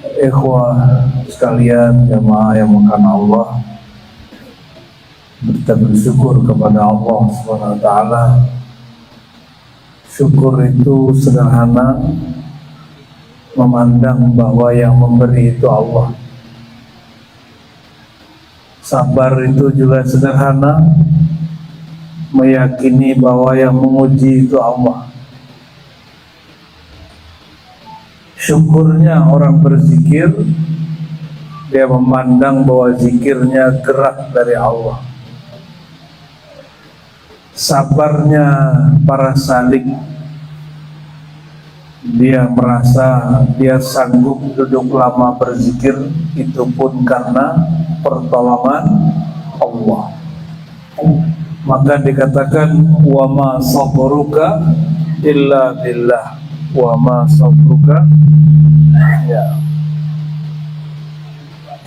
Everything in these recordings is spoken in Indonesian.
Ikhwah sekalian, jamaah yang mengasihi Allah, kita bersyukur kepada Allah Subhanahu wa taala. Syukur itu sederhana, memandang bahwa yang memberi itu Allah. Sabar itu juga sederhana, meyakini bahwa yang menguji itu Allah. Syukurnya orang berzikir, dia memandang bahwa zikirnya gerak dari Allah. Sabarnya para salik, dia merasa dia sanggup duduk lama berzikir, itu pun karena pertolongan Allah. Maka dikatakan wa ma sabruka illa billah, wa ma sabruka, ya,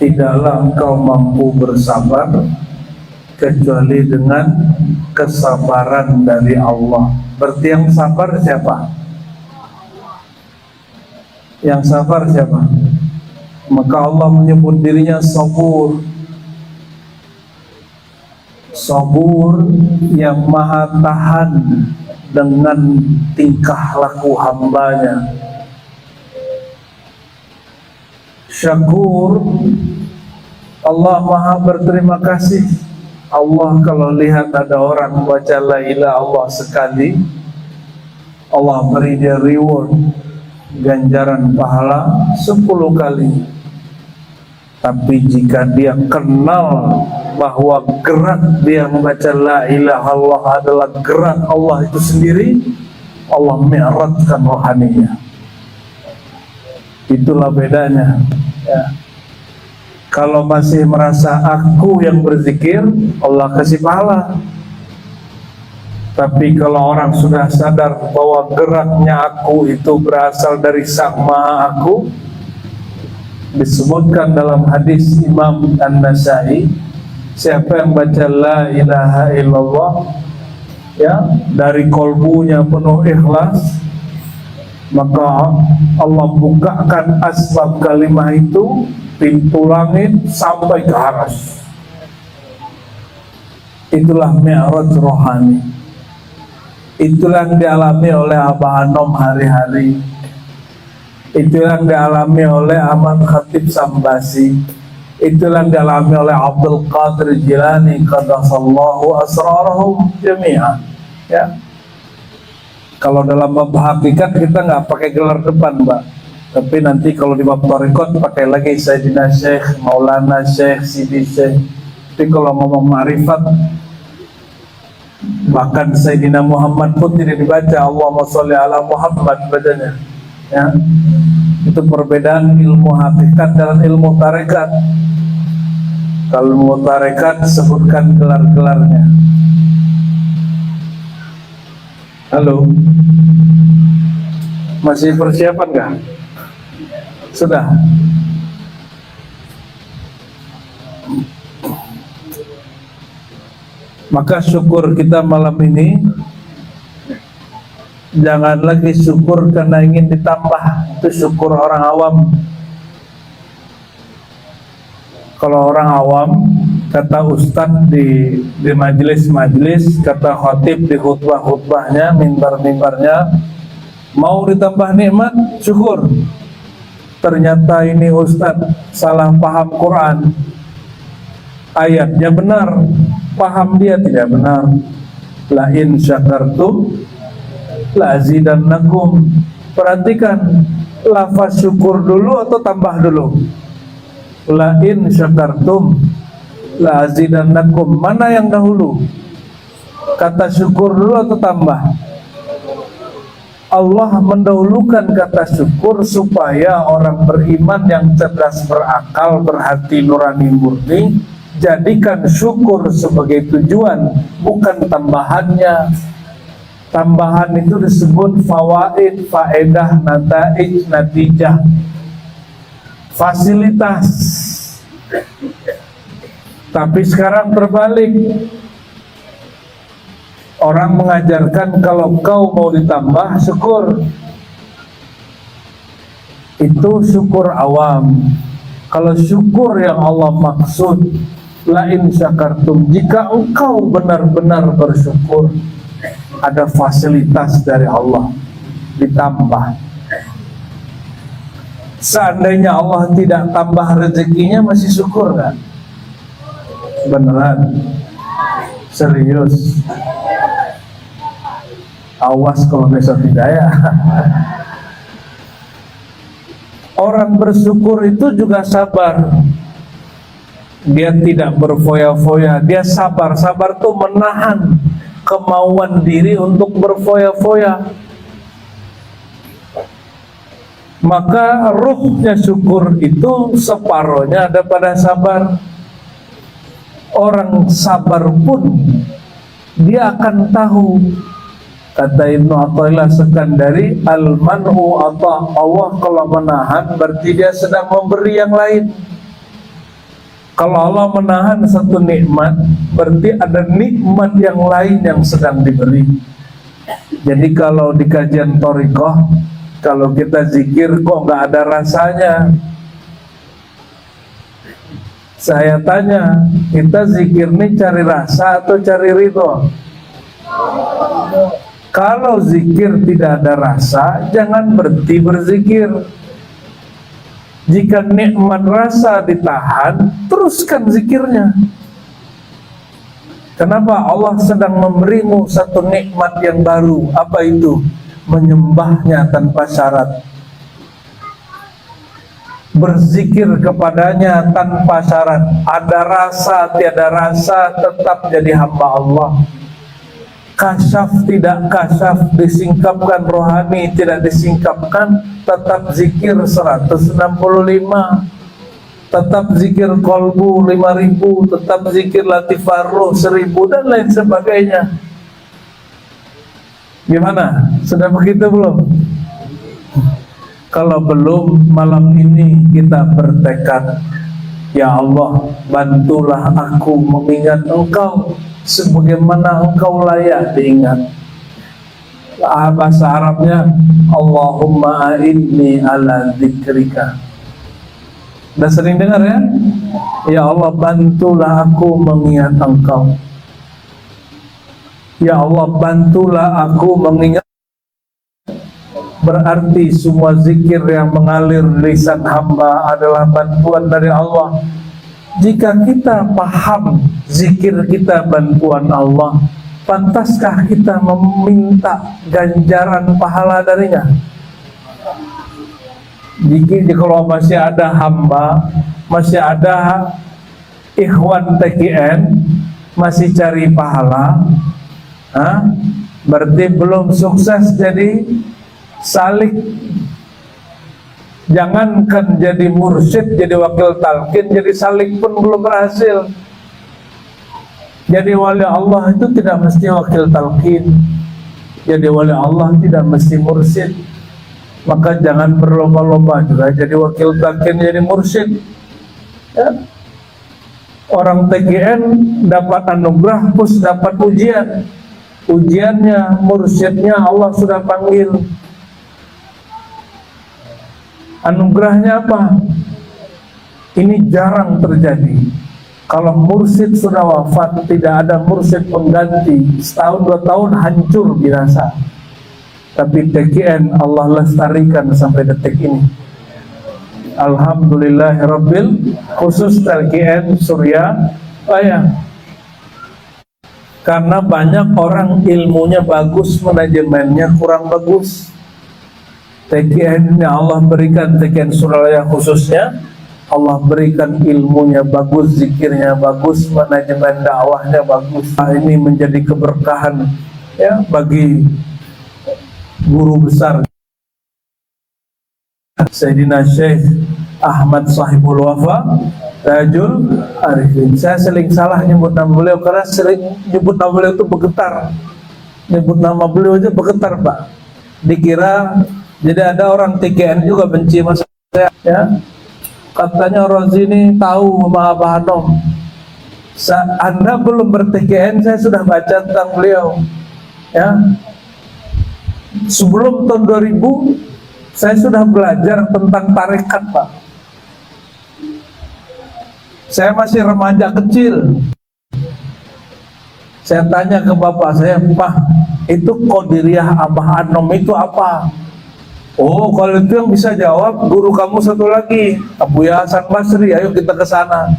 tidaklah engkau mampu bersabar kecuali dengan kesabaran dari Allah. Berarti yang sabar siapa? Yang sabar siapa? Maka Allah menyebut dirinya sabur. Sabur yang maha tahan dengan tingkah laku hambanya. Syakur, Allah maha berterima kasih. Allah kalau lihat ada orang baca la ilaha Allah sekali, Allah beri dia reward, ganjaran pahala 10 kali. Tapi jika dia kenal bahwa gerak dia membaca la ilaha Allah adalah gerak Allah itu sendiri, Allah mi'radkan rohaninya. Itulah bedanya, ya. Kalau masih merasa aku yang berzikir, Allah kasih pahala. Tapi kalau orang sudah sadar bahwa geraknya aku itu berasal dari Sang Maha Aku, disebutkan dalam hadis Imam An-Nasai, siapa yang baca la ilaha illallah, ya, dari kolbunya penuh ikhlas, maka Allah bukakan asbab kalimah itu, pintu langit sampai ke aras. Itulah mi'raj rohani. Itulah yang dialami oleh Abah Anom hari-hari. Itulah yang dialami oleh Aman Khatib Sambasi. Itulah yang dialami oleh Abdul Qadir Jilani qaddasallahu asrarahum jami'an, ya. Kalau dalam bab hakikat kita nggak pakai gelar depan, Mbak. Tapi nanti kalau di bab tarekat pakai lagi Sayyidina Syekh, Maulana Syekh, Sidi Syekh. Tapi kalau ngomong ma'rifat, bahkan Sayyidina Muhammad pun tidak dibaca Allahumma sholli ala Muhammad bacanya, ya. Itu perbedaan ilmu hakikat dan ilmu tarekat. Kalau ilmu tarekat sebutkan gelar-gelarnya. Halo, masih persiapan nggak? Sudah. Maka syukur kita malam ini jangan lagi syukur karena ingin ditambah. Itu syukur orang awam. Kalau orang awam, kata ustadz di majelis-majelis, kata khatib di khutbah-khutbahnya, mimbar-mimbarnya, mau ditambah nikmat, syukur. Ternyata ini ustadz salah paham Quran, ayatnya benar, paham dia tidak benar. La in syakartum la azidannakum. Perhatikan, lafaz syukur dulu atau tambah dulu? La in syakartum la azidannakum, mana yang dahulu? Kata syukur dulu atau tambah? Allah mendahulukan kata syukur supaya orang beriman yang cerdas berakal, berhati nurani murni, jadikan syukur sebagai tujuan, bukan tambahannya. Tambahan itu disebut fawaid, faedah, nataij, natijah, fasilitas. Tapi sekarang terbalik. Orang mengajarkan kalau kau mau ditambah, syukur. Itu syukur awam. Kalau syukur yang Allah maksud, la in syakartum, jika engkau benar-benar bersyukur, ada fasilitas dari Allah ditambah. Seandainya Allah tidak tambah rezekinya, masih syukur nggak? Beneran? Serius? Awas kalau besok tidak ya. Orang bersyukur itu juga sabar. Dia tidak berfoya-foya, dia sabar. Sabar tuh menahan kemauan diri untuk berfoya-foya. Maka ruhnya syukur itu separohnya ada pada sabar. Orang sabar pun dia akan tahu, kata Ibnu Athaillah Sekandari, al-man'u atau Allah kalau menahan berarti dia sedang memberi yang lain. Kalau Allah menahan satu nikmat, berarti ada nikmat yang lain yang sedang diberi. Jadi kalau di kajian thariqah, kalau kita zikir kok nggak ada rasanya, saya tanya, kita zikir nih cari rasa atau cari ridho? Kalau zikir tidak ada rasa, jangan berhenti berzikir. Jika nikmat rasa ditahan, teruskan zikirnya. Kenapa? Allah sedang memberimu satu nikmat yang baru. Apa itu? Menyembahnya tanpa syarat, berzikir kepadanya tanpa syarat. Ada rasa, tiada rasa, tetap jadi hamba Allah. Kasyaf, tidak kasyaf, disingkapkan rohani, tidak disingkapkan, tetap zikir 165, tetap zikir kolbu 5000, tetap zikir latifah ruh 1000, dan lain sebagainya. Gimana? Sudah begitu belum? Kalau belum, malam ini kita bertekad, ya Allah, bantulah aku mengingat Engkau sebagaimana Engkau layak diingat. Bahasa Arabnya, Allahumma a'inni ala dzikrika. Udah sering dengar ya? Ya Allah, bantulah aku mengingat Engkau. Ya Allah, bantulah aku mengingat. Berarti semua zikir yang mengalir lisan hamba adalah bantuan dari Allah. Jika kita paham zikir kita bantuan Allah, pantaskah kita meminta ganjaran pahala darinya? Jika kalau masih ada hamba, masih ada ikhwan TKN, masih cari pahala, berarti belum sukses jadi salik. Jangankan jadi mursyid, jadi wakil talqin, jadi salik pun belum berhasil. Jadi wali Allah itu tidak mesti wakil talqin, jadi wali Allah tidak mesti mursyid. Maka jangan berlomba-lomba juga jadi wakil talqin, jadi mursyid ya. Orang TGN dapat anugerah, pus dapat ujian. Ujiannya, mursyidnya Allah sudah panggil. Anugerahnya apa? Ini jarang terjadi. Kalau mursyid sudah wafat, tidak ada mursyid pengganti, setahun 2 tahun hancur binasa. Tapi TKN Allah lestarikan sampai detik ini. Alhamdulillahirabbil, khusus TKN Surya Paya. Karena banyak orang ilmunya bagus, manajemennya kurang bagus. TKN yang Allah berikan, TKN Surabaya khususnya, Allah berikan ilmunya bagus, zikirnya bagus, manajemen dakwahnya bagus. Ini menjadi keberkahan ya bagi guru besar Sayyidina Syekh Ahmad Sahibul Wafa Tajul Arifin. Saya sering salah nyebut nama beliau karena sering nyebut nama beliau itu bergetar. Nyebut nama beliau aja bergetar, Pak. Dikira. Jadi ada orang TKN juga benci sama saya ya. Katanya Rozi ini tahu sama Abah Hanom. Anda belum ber-TKN, saya sudah baca tentang beliau ya. Sebelum tahun 2000 Saya sudah belajar tentang tarekat, Pak. Saya masih remaja kecil. Saya tanya ke bapak saya, Pak, itu Qadiriyah Abah Anom itu apa? Oh, kalau itu yang bisa jawab guru kamu satu lagi, Abuya Hasan Basri. Ayo kita ke sana.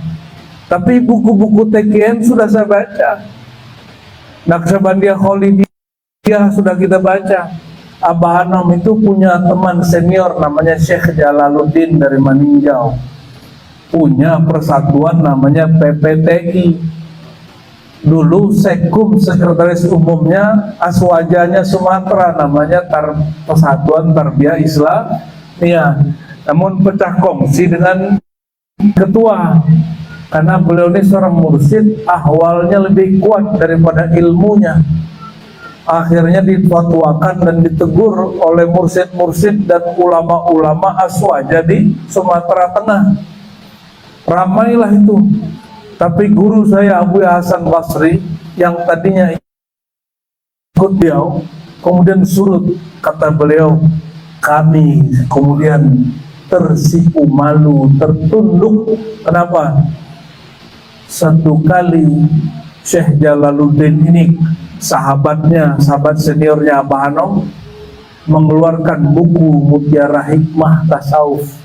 Tapi buku-buku TKN sudah saya baca. Naqsyabandiyah Khalidiyah sudah kita baca. Abah Anom itu punya teman senior namanya Syekh Jalaluddin dari Maninjau. Punya persatuan namanya PPTI. Dulu Sekum sekretaris umumnya Aswajanya Sumatera namanya Persatuan Tarbiyah Islamiyah. Namun pecah kongsi dengan ketua karena beliau ini seorang mursyid, ahwalnya lebih kuat daripada ilmunya. Akhirnya difatwakan dan ditegur oleh mursyid-mursyid dan ulama-ulama Aswaja di Sumatera Tengah. Ramailah itu. Tapi guru saya Abu Hasan Basri yang tadinya ikut beliau kemudian surut, kata beliau, kami kemudian tersipu malu, tertunduk. Kenapa? Satu kali Syekh Jalaluddin ini sahabatnya, sahabat seniornya Abah Anom, mengeluarkan buku Mutiara Hikmah Tasawuf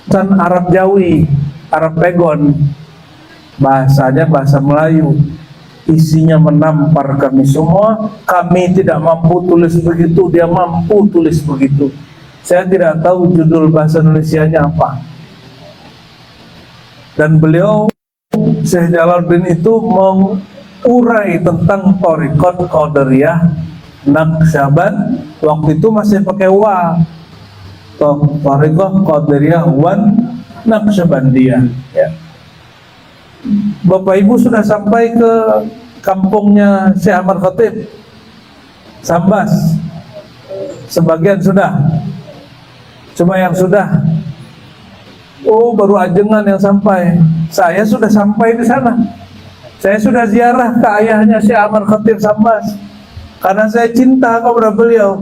dan Arab Jawi, Arab Pegon, bahasanya bahasa Melayu. Isinya menampar kami semua. Kami tidak mampu tulis begitu, dia mampu tulis begitu. Saya tidak tahu judul bahasa Indonesianya apa. Dan beliau Syekh Jalaluddin itu mengurai tentang Thariqat Qadiriyah Naqsyaband. Waktu itu masih pakai wa, Thariqat Qadiriyah wan Naqsyabandiyah, ya. Bapak Ibu sudah sampai ke kampungnya Syekh Ahmad Khatib Sambas? Sebagian sudah. Cuma yang sudah, oh baru ajengan yang sampai. Saya sudah sampai di sana. Saya sudah ziarah ke ayahnya Syekh Ahmad Khatib Sambas karena saya cinta kepada beliau.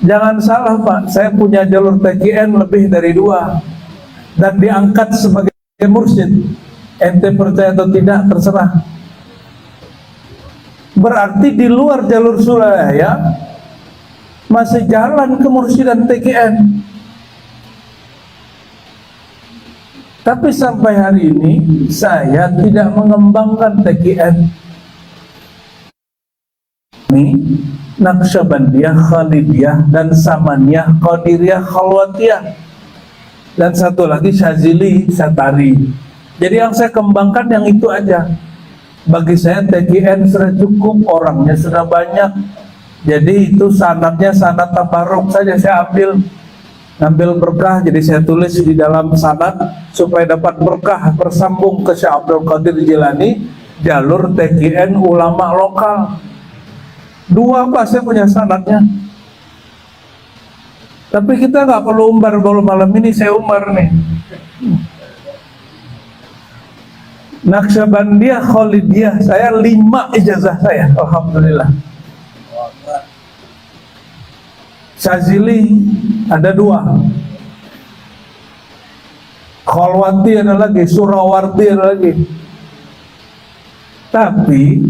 Jangan salah Pak, saya punya jalur TKN lebih dari 2 dan diangkat sebagai mursyid. Ente percaya atau tidak terserah. Berarti di luar jalur Surabaya masih jalan kemursyidaan TKN. Tapi sampai hari ini saya tidak mengembangkan TKN. Ini Naqsyabandiyah Khalidiyah dan Samaniyah Qadiriyah Khalwatiyah, dan satu lagi Syazili Satari. Jadi yang saya kembangkan yang itu aja. Bagi saya TKN sudah cukup, orangnya sudah banyak. Jadi itu sanadnya sanad tabarruk saja saya ngambil berkah. Jadi saya tulis di dalam sanad supaya dapat berkah bersambung ke Syekh Abdul Qadir Jilani, jalur TKN ulama lokal. 2 Pak, saya punya sanadnya. Tapi kita nggak perlu umbar, baru malam ini saya umbar nih. Naqsyabandiyah Khalidiyah saya 5 ijazah saya, alhamdulillah. Syazili ada 2, Khalwati ada lagi, Surawardi ada lagi. Tapi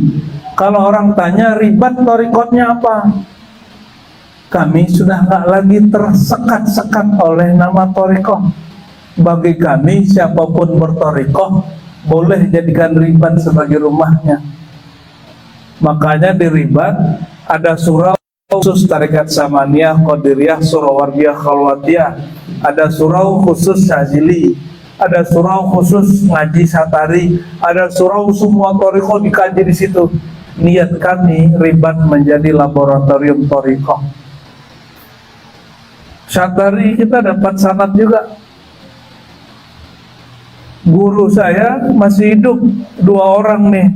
kalau orang tanya ribat thariqatnya apa, kami sudah nggak lagi tersekat-sekat oleh nama thariqah. Bagi kami siapapun berthariqah boleh jadikan ribat sebagai rumahnya. Makanya di ribat ada surau khusus tarekat Samaniyah, Qadiriyah, Surawardiyah, Khalwatiyah. Ada surau khusus Syazili, ada surau khusus ngaji Satari, ada surau semua thariqah dikaji di situ. Niat kami ribat menjadi laboratorium thariqah. Satari kita dapat sanad juga. Guru saya masih hidup, 2 orang nih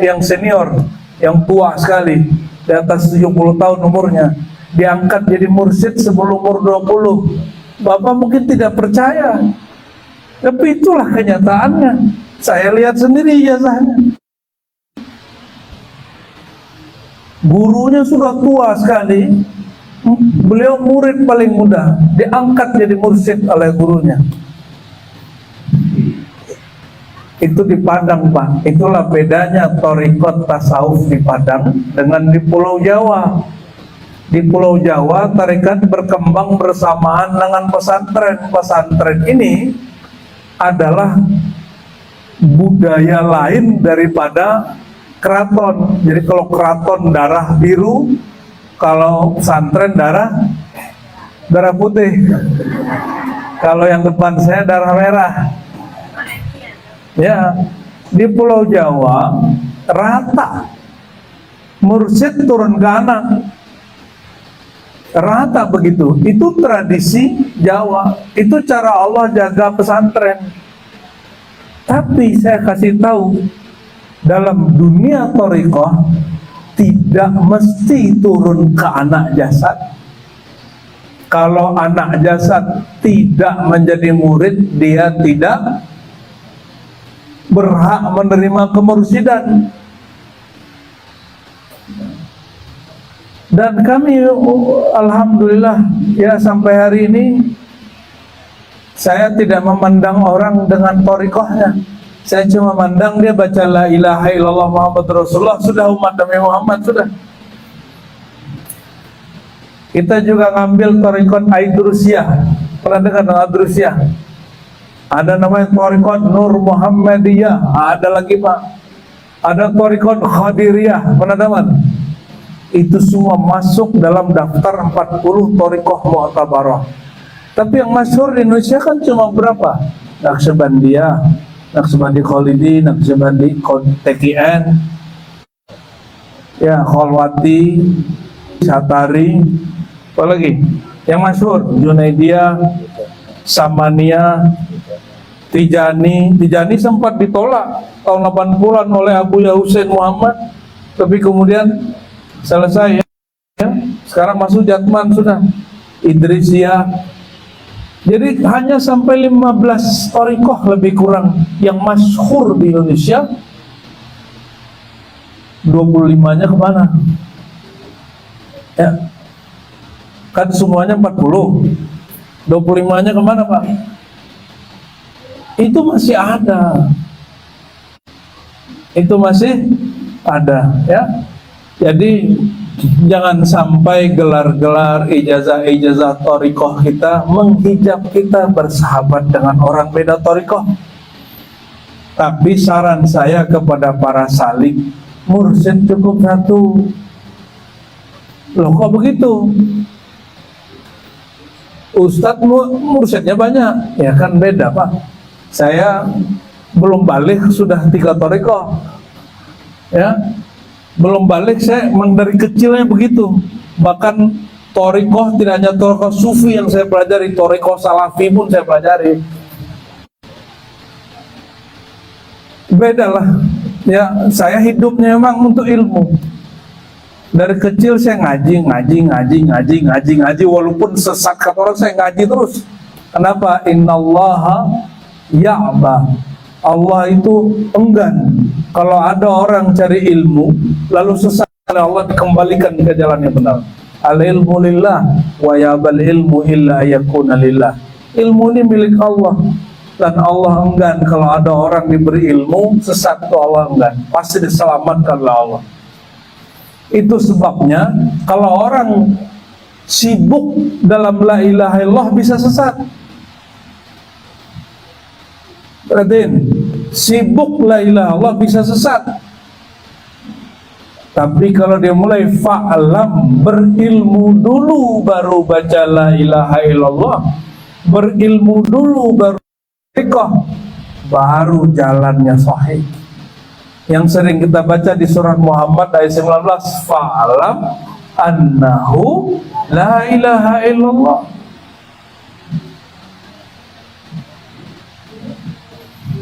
yang senior, yang tua sekali, di atas 70 tahun umurnya, diangkat jadi mursyid sebelum umur 20. Bapak mungkin tidak percaya, tapi itulah kenyataannya. Saya lihat sendiri ijazahnya. Gurunya sudah tua sekali, Beliau murid paling muda, diangkat jadi mursyid oleh gurunya. Itu di Padang, Pak. Itulah bedanya thariqat tasawuf di Padang dengan di Pulau Jawa. Di Pulau Jawa, tarekat berkembang bersamaan dengan pesantren. Pesantren ini adalah budaya lain daripada keraton. Jadi kalau keraton darah biru, kalau pesantren darah putih. Kalau yang depan saya darah merah. Ya, di Pulau Jawa rata, mursyid turun ke anak, rata begitu. Itu tradisi Jawa, itu cara Allah jaga pesantren. Tapi saya kasih tahu, dalam dunia thariqah tidak mesti turun ke anak jasad. Kalau anak jasad tidak menjadi murid, dia tidak berhak menerima kemursidan. Dan kami alhamdulillah ya sampai hari ini saya tidak memandang orang dengan thariqahnya. Saya cuma memandang dia baca la ilaha illallah Muhammad Rasulullah, sudah umat Nabi Muhammad sudah. Kita juga ngambil thariqat Aidrusiyah. Pernah dengar Aidrusiyah? Ada namanya thariqat Nur Muhammadiyah, ada lagi Pak. Ada thariqat Khadiriyah, pernah dengar? Itu semua masuk dalam daftar 40 thariqah mu'tabarah. Tapi yang masyhur di Indonesia kan cuma berapa? Naqsyabandiyah, Naqsyabandi Khalidi, Naqsyabandi TKN, ya Khalwati, Satari, apa lagi? Yang masyhur Junaidiyah, Samaniyah, Tijani sempat ditolak tahun 80-an oleh Abu Ya Husain Muhammad, tapi kemudian selesai ya. Sekarang masuk Jatman sudah. Idrisiyah. Jadi hanya sampai 15 thariqah lebih kurang yang masyhur di Indonesia. 25-nya kemana? Ya. Kan semuanya 40. 25-nya kemana Pak? Itu masih ada. Itu masih ada ya. Jadi jangan sampai gelar-gelar ijazah thariqah kita menghijab kita bersahabat dengan orang beda thariqah. Tapi saran saya kepada para salik, mursyid cukup satu. Loh kok begitu? Ustadz mursyidnya banyak, ya kan beda Pak. Saya belum balik sudah 3 thariqah, ya. Belum balik saya dari kecilnya begitu. Bahkan thariqah tidak hanya thariqah sufi yang saya pelajari, thariqah salafi pun saya pelajari. Beda lah, ya. Saya hidupnya memang untuk ilmu. Dari kecil saya ngaji, walaupun sesat kata orang saya ngaji terus. Kenapa? Innallaha ya'ba. Allah itu enggan kalau ada orang cari ilmu lalu sesat oleh Allah dikembalikan ke jalan yang benar. Al ilmu lillah wa ya'bal ilmu illa yakuna lillah. Ilmu ini milik Allah dan Allah enggan kalau ada orang diberi ilmu sesat, itu Allah enggan, pasti diselamatkan oleh Allah. Itu sebabnya kalau orang sibuk dalam la ilaha illallah bisa sesat. Perhatiin, sibuk la ilaha illallah bisa sesat. Tapi kalau dia mulai fa'alam, berilmu dulu baru baca la ilaha illallah, berilmu dulu baru thariqah, baru jalannya sahih. Yang sering kita baca di surat Muhammad ayat 19, fa'alam annahu la ilaha illallah.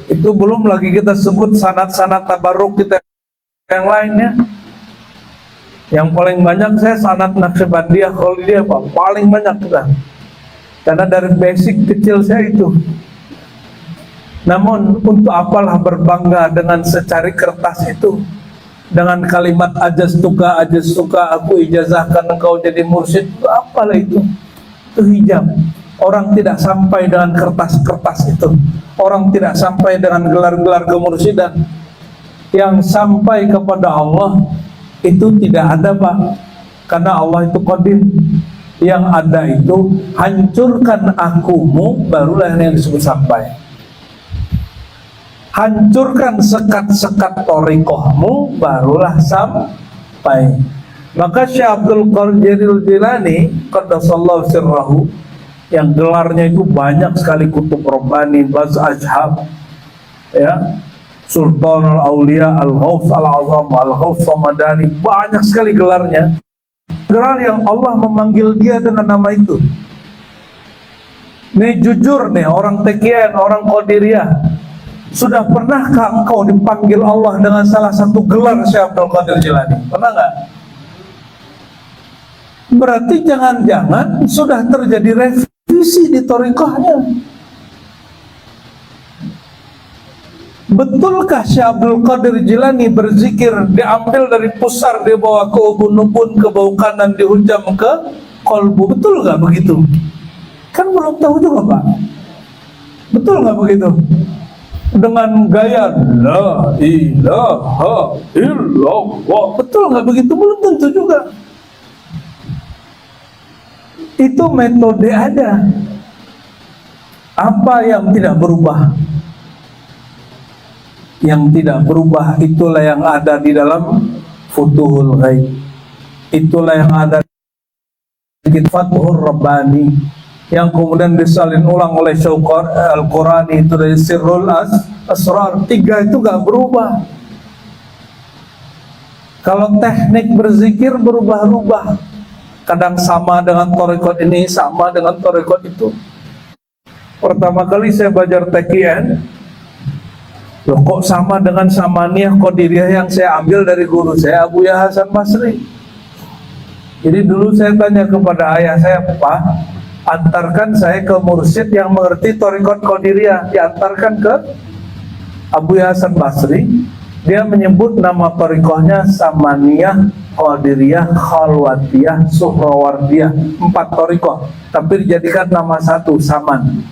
Itu belum lagi kita sebut sanad-sanad tabarruk kita yang lainnya. Yang paling banyak saya sanad Naqsyabandiyah Khalidiyah Pak, paling banyak kita. Karena dari basic kecil saya itu. Namun untuk apalah berbangga dengan secari kertas itu? dengan kalimat ajas suka aku ijazahkan engkau jadi mursyid. Apalah itu hijab. Orang tidak sampai dengan kertas-kertas itu, orang tidak sampai dengan gelar-gelar kemursyidan. Yang sampai kepada Allah itu tidak ada, Pak, karena Allah itu qadir. Yang ada itu hancurkan akumu, barulah yang disebut sampai. Hancurkan sekat-sekat thariqahmu, barulah sampai. Maka Syekh Abdul Qadir Jilani qaddasallahu sirrahu, yang gelarnya itu banyak sekali, Kutub Rabbani, Baz Ajhab, ya, Sultanul Aulia, Al-Ghaus Al-Azam, Al-Ghaus Samadani, banyak sekali gelarnya. Gelar yang Allah memanggil dia dengan nama itu. Nih jujur nih, orang TKN, orang Qadiriyah, sudah pernahkah engkau dipanggil Allah dengan salah satu gelar Syekh Abdul Qadir Jilani? Pernah nggak? Berarti jangan-jangan sudah terjadi revisi di thariqahnya. Betulkah Syekh Abdul Qadir Jilani berzikir diambil dari pusar, dibawa ke ubun-ubun, ke bau kanan, dihujam ke kolbu? Betul nggak begitu? Kan belum tahu juga, Pak. Betul nggak begitu? Dengan gaya la ilaha illallah, betul nggak begitu? Belum tentu juga. Itu metode ada. Apa yang tidak berubah? Yang tidak berubah itulah yang ada di dalam Futuhul Ghaib. Itulah yang ada di Fathur Rabbani, yang kemudian disalin ulang oleh Syauqar Al-Qurani, itu dari Sirrul Asrar. Tiga itu gak berubah. Kalau teknik berzikir berubah-ubah, kadang sama dengan thariqat ini, sama dengan thariqat itu. Pertama kali saya belajar TKN, loh, kok sama dengan Samaniyah Qadiriyah yang saya ambil dari guru saya, Abu Yahya Hasan Basri. Jadi dulu saya tanya kepada ayah saya, Pak, antarkan saya ke mursyid yang mengerti thariqat Qadiriyah. Diantarkan ke Abu Yahya Hasan Basri. Dia menyebut nama thariqahnya Samaniyah, Qadiriyah, Khalwatiyah, Suhrawardiyah, 4 thariqah, tapi dijadikan nama satu, Saman.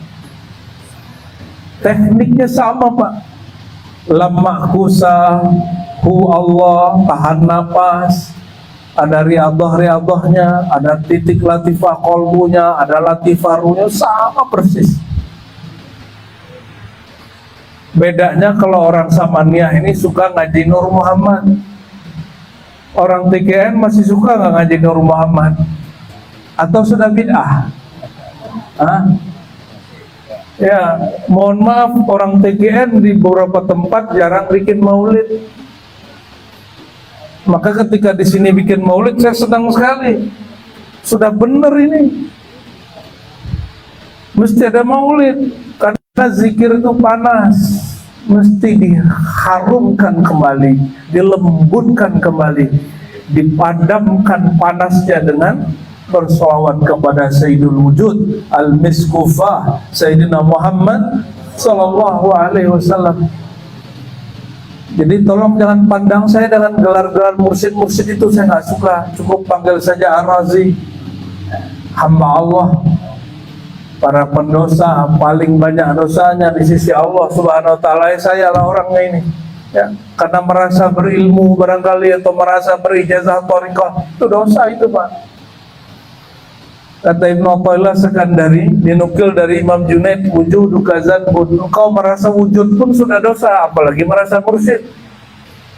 Tekniknya sama, Pak. Lamma kusa, hu Allah, tahan napas, ada riadah-riadahnya, ada titik latifah kolbunya, ada latifah ruhnya, sama persis. Bedanya kalau orang Samaniyah ini suka ngaji Nur Muhammad, orang TKN masih suka nggak ngaji Nur Muhammad? Atau sudah bid'ah? Ya, mohon maaf, orang TKN di beberapa tempat jarang bikin maulid. Maka ketika di sini bikin maulid, saya senang sekali. Sudah benar ini. Mesti ada maulid, karena zikir itu panas. Mesti diharumkan kembali, dilembutkan kembali, dipadamkan panasnya dengan bersolawat kepada Sayyidul Wujud Al-Miskufah Sayyidina Muhammad Sallallahu Alaihi Wasallam. Jadi tolong jangan pandang saya dengan gelar-gelar mursyid-mursyid itu, saya nggak suka. Cukup panggil saja Ar-Razi, hamba Allah, para pendosa, paling banyak dosanya di sisi Allah Subhanahu Wa Taala. Saya lah orangnya ini, ya, karena merasa berilmu barangkali atau merasa berijazah thariqah, itu dosa itu, Pak. Kata Ibnu Athaillah Sekandari, dinukil dari Imam Junaid, wujudu kazan bud. Engkau merasa wujud pun sudah dosa, apalagi merasa mursyid,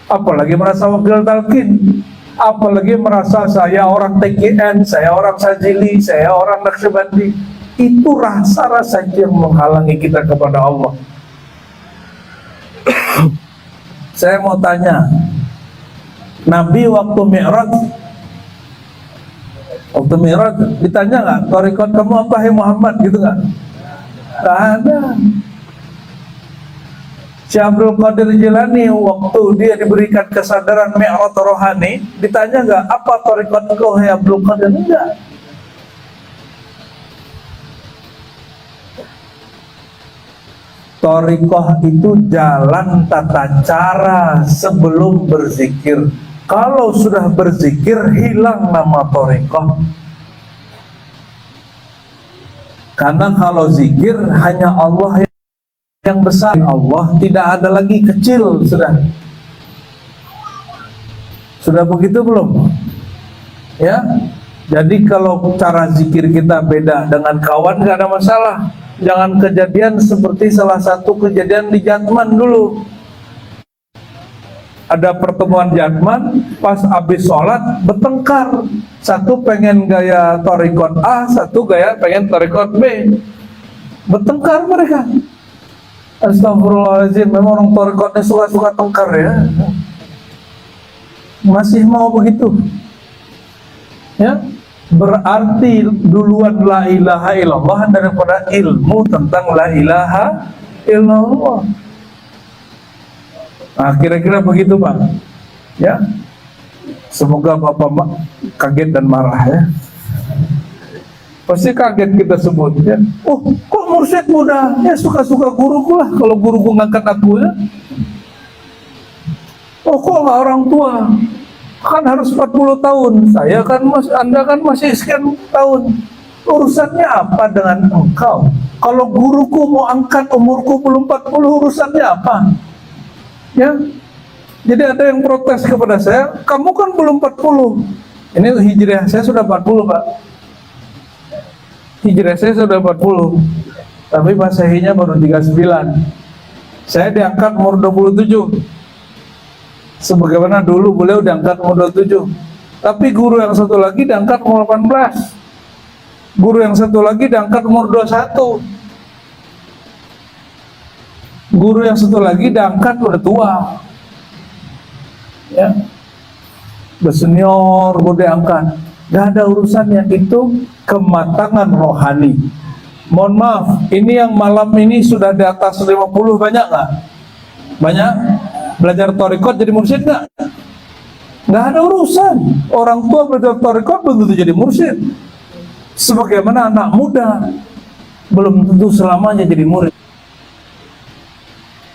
apalagi merasa wakil talqin, apalagi merasa saya orang TKN, saya orang Sajili, saya orang Naqsyabandi. Itu rasa-rasa yang menghalangi kita kepada Allah. Saya mau tanya, Nabi waktu Mi'raj, ditanya nggak, thariqat kamu apa, hai Muhammad, gitu nggak? Nggak ada. Syekh Abdul Qadir Jilani waktu dia diberikan kesadaran Mi'raj rohani, ditanya nggak, apa thariqat engkau, hai Abdul Qadir? Enggak. Thariqah itu jalan tata cara sebelum berzikir. Kalau sudah berzikir, hilang nama thariqah. Karena kalau zikir hanya Allah yang besar, Allah tidak ada lagi kecil. Sudah begitu belum? Ya. Jadi kalau cara zikir kita beda dengan kawan, gak ada masalah. Jangan kejadian seperti salah satu kejadian di Jatman dulu. Ada pertemuan Jatman, pas habis sholat bertengkar. Satu pengen gaya thariqat A, satu gaya pengen thariqat B. Bertengkar mereka. Astagfirullahaladzim, memang orang thariqatnya suka-suka tengkar ya. Masih mau begitu? Ya, berarti duluan la ilaha illallah daripada ilmu tentang la ilaha illallah. Nah, kira-kira begitu Pak. Ya, semoga Bapak kaget dan marah ya. Pasti kaget kita sebut ya. Oh, kok mursyid muda? Ya suka-suka guruku lah. Kalau guruku ngangkat aku ya. Oh, kok nggak orang tua? Kan harus 40 tahun. Saya kan Anda kan masih sekian tahun. Urusannya apa dengan engkau? Kalau guruku mau angkat umurku belum 40, urusannya apa? Ya. Jadi ada yang protes kepada saya, kamu kan belum 40. Ini hijriah saya sudah 40, Pak. Hijriah saya sudah 40. Tapi Masehinya baru 39. Saya diangkat umur 27. Sebagaimana dulu beliau diangkat umur 27. Tapi guru yang satu lagi diangkat umur 18. Guru yang satu lagi diangkat umur 21. Guru yang satu lagi diangkat udah tua. Ya. Udah senior, udah diangkat. Gak ada urusannya, itu kematangan rohani. Mohon maaf, ini yang malam ini sudah di atas 50 banyak nggak? Banyak? Belajar thariqat jadi mursyid nggak? Nggak ada urusan. Orang tua belajar thariqat belum tentu jadi mursyid. Sebagaimana anak muda belum tentu selamanya jadi murid.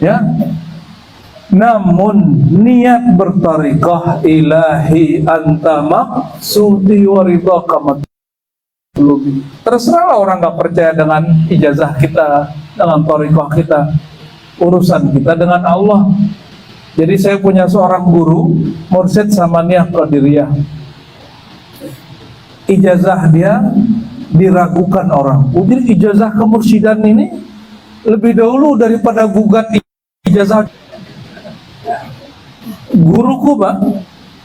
Ya. Namun niat berthariqah ilahi anta maqsudi wa ridhaka matlubi. Terserahlah orang nggak percaya dengan ijazah kita, dengan thariqah kita. Urusan kita dengan Allah. Jadi saya punya seorang guru mursyid Samaniyah Qadiriyah. Ijazah dia diragukan orang. Jadi ijazah kemursyidan ini lebih dahulu daripada gugat ijazah. Guruku Pak,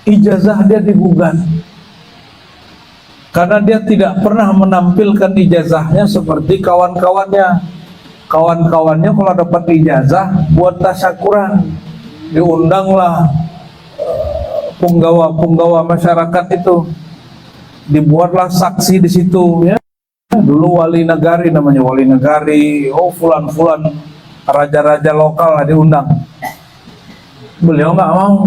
ijazah dia digugat karena dia tidak pernah menampilkan ijazahnya seperti kawan-kawannya. Kawan-kawannya kalau dapat ijazah buat tasyakuran, diundanglah penggawa masyarakat itu, dibuatlah saksi di situ ya. Dulu wali negari, namanya wali negari, oh fulan-fulan, raja-raja lokal diundang. Beliau nggak mau,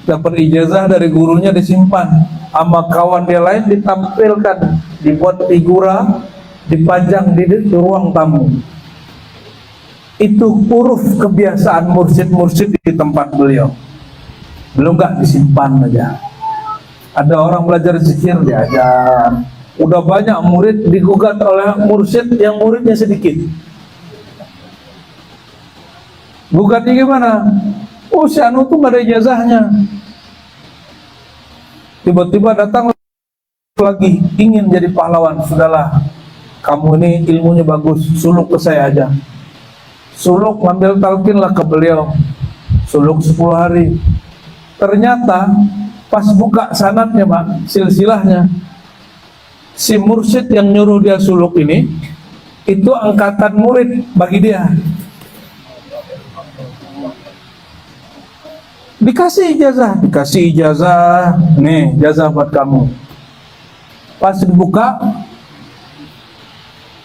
dapat ijazah dari gurunya disimpan, sama kawan dia lain ditampilkan, dibuat figura, dipajang di ruang tamu. Itu huruf kebiasaan mursyid-mursyid di tempat beliau. Belum nggak disimpan aja. Ada orang belajar zikir diajar. Udah banyak murid digugat oleh mursyid yang muridnya sedikit. Gugatnya gimana? Oh si Anu tuh gak ada ijazahnya. Tiba-tiba datang lagi ingin jadi pahlawan. Sudahlah, kamu ini ilmunya bagus, suluk ke saya aja. Suluk, ngambil talqin lah ke beliau. Suluk 10 hari. Ternyata pas buka sanadnya Pak, silsilahnya, si mursyid yang nyuruh dia suluk ini itu angkatan murid bagi dia. Dikasih ijazah, nih ijazah buat kamu. Pas dibuka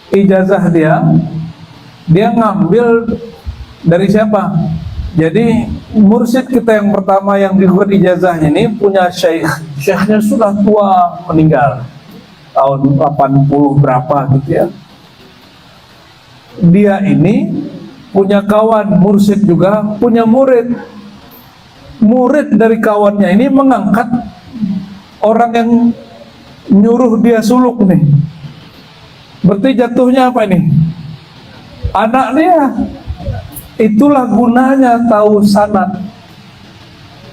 ijazah dia ngambil dari siapa? Jadi mursyid kita yang pertama yang digugat ijazahnya ini punya syekhnya sudah tua, meninggal tahun 80 berapa gitu ya. Dia ini punya kawan mursyid juga, punya murid. Murid dari kawannya ini mengangkat orang yang nyuruh dia suluk nih. Berarti jatuhnya apa ini? Anak dia. Itulah gunanya tahu sanad.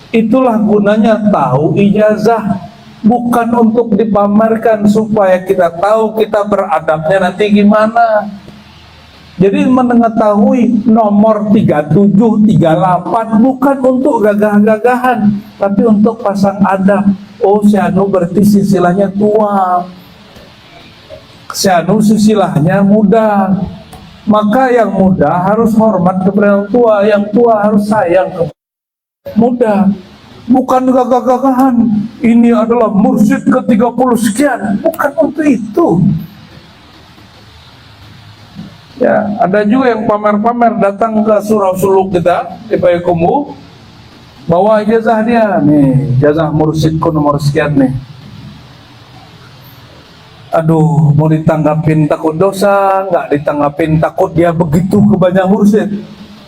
Itulah gunanya tahu ijazah. Bukan untuk dipamerkan supaya kita tahu kita beradabnya nanti gimana. Jadi mengetahui nomor 37, 38 bukan untuk gagah-gagahan, tapi untuk pasang adab. Oh, si anu berarti silsilahnya tua, si anu silsilahnya muda. Maka yang muda harus hormat kepada yang tua, yang tua harus sayang kepada muda. Bukan gagah-gagahan, ini adalah mursyid ke-30 sekian, bukan untuk itu. Ya, ada juga yang pamer-pamer datang ke surau suluk kita di Payakumbuh, bawa ijazah dia, nih ijazah mursyidku nomor sekian nih. Aduh, mau ditanggapin takut dosa, nggak ditanggapin takut dia begitu ke banyak mursyid.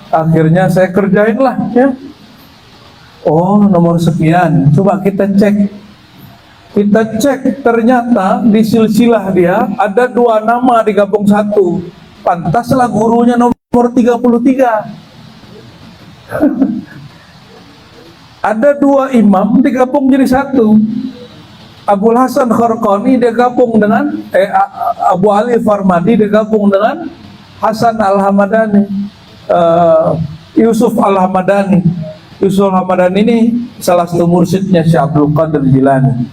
Akhirnya saya kerjain lah, ya. Oh, nomor sekian, coba kita cek. Kita cek, ternyata di silsilah dia ada 2 nama digabung satu. Pantaslah gurunya nomor 33. Ada 2 imam digabung jadi satu. Abul Hasan Kharqani digabung dengan Abu Ali Farmadi digabung dengan Hasan Al-Hamadani, Yusuf Al-Hamadani. Yusuf Al-Hamadani ini salah satu mursyidnya Syekh Abdul Qadir Jilani.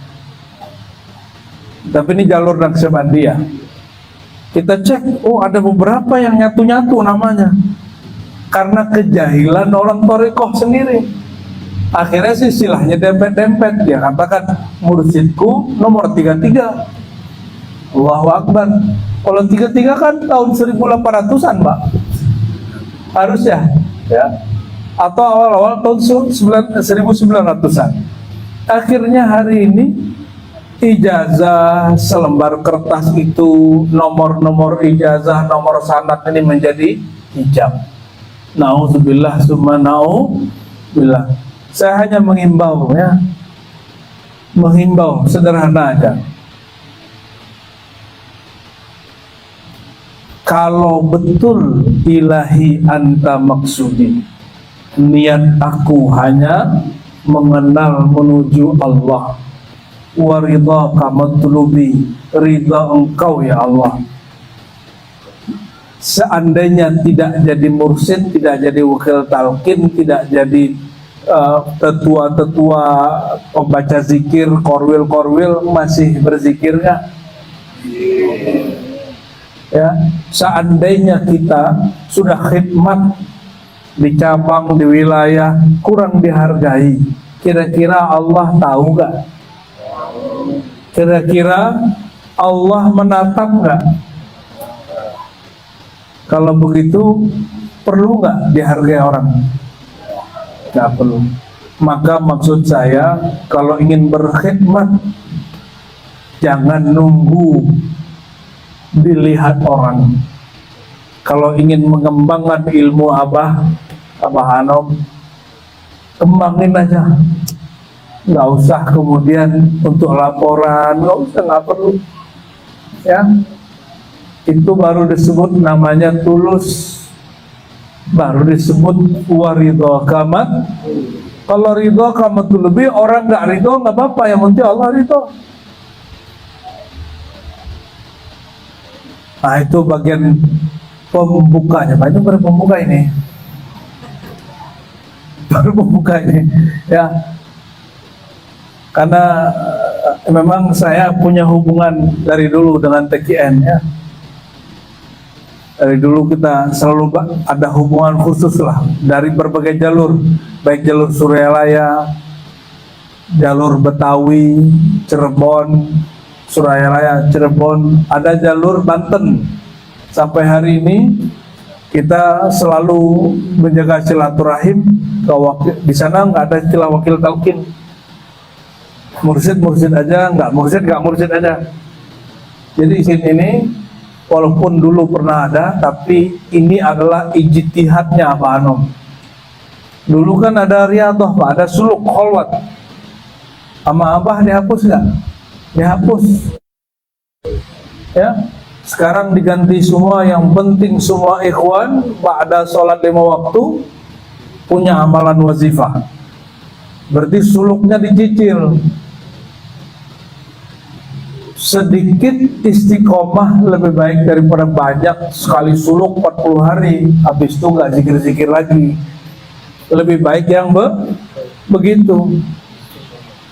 Tapi ini jalur Naqsyabandiyah. Kita cek, oh ada beberapa yang nyatu-nyatu namanya. Karena kejahilan orang Thariqah sendiri. Akhirnya silsilahnya dempet-dempet. Dia katakan, mursyidku nomor 33. Allahu Akbar. Kalau 33 kan tahun 1800-an, Pak. Harusnya, ya. Atau awal-awal tahun 1900-an. Akhirnya hari ini ijazah selembar kertas itu, nomor-nomor ijazah, nomor sanad ini menjadi hijab. Nauzubillah summa nauzubillah. Saya hanya menghimbau, ya, menghimbau sederhana aja. Kalau betul ilahi anta maksudi, niat aku hanya mengenal menuju Allah, wa ridhaka matlubi, ridha engkau ya Allah. Seandainya tidak jadi mursyid, tidak jadi wakil talqin, tidak jadi tetua-tetua pembaca zikir, korwil-korwil, masih berzikir nggak? Ya, seandainya kita sudah khidmat di cabang, di wilayah, kurang dihargai, kira-kira Allah tahu nggak? Kira-kira Allah menatap nggak? Kalau begitu, perlu nggak dihargai orang? Nggak perlu. Maka maksud saya, kalau ingin berkhidmat, jangan nunggu dilihat orang. Kalau ingin mengembangkan ilmu Abah Hanom, kembangin aja. Nggak usah kemudian untuk laporan, nggak usah, nggak perlu. Ya, itu baru disebut namanya tulus, baru disebut waridho kamat. Kalau ridho kamat lebih, orang nggak ridho nggak apa-apa, yang penting Allah ridho. Nah, itu bagian pembukanya. Banyak baru pembuka ini, baru pembuka ini, ya. Karena memang saya punya hubungan dari dulu dengan TKN, ya. Dari dulu kita selalu ada hubungan khusus lah, dari berbagai jalur, baik jalur Suryalaya, jalur Betawi, Cirebon, Suralaya, Cirebon, ada jalur Banten. Sampai hari ini kita selalu menjaga silaturahim. Di sana nggak ada istilah wakil talqin, mursyid aja, nggak mursyid aja. Jadi di sini ini walaupun dulu pernah ada, tapi ini adalah ijtihadnya Pak Anom. Dulu kan ada riyadhah Pak, ada suluk kholwat. Sama Abah dihapus nggak? Dihapus. Ya, sekarang diganti semua. Yang penting semua ikhwan ba'da sholat 5 waktu punya amalan wazifah. Berarti suluknya dicicil. Sedikit istiqomah lebih baik daripada banyak sekali suluk 40 hari, habis itu nggak zikir-zikir lagi. Lebih baik yang begitu,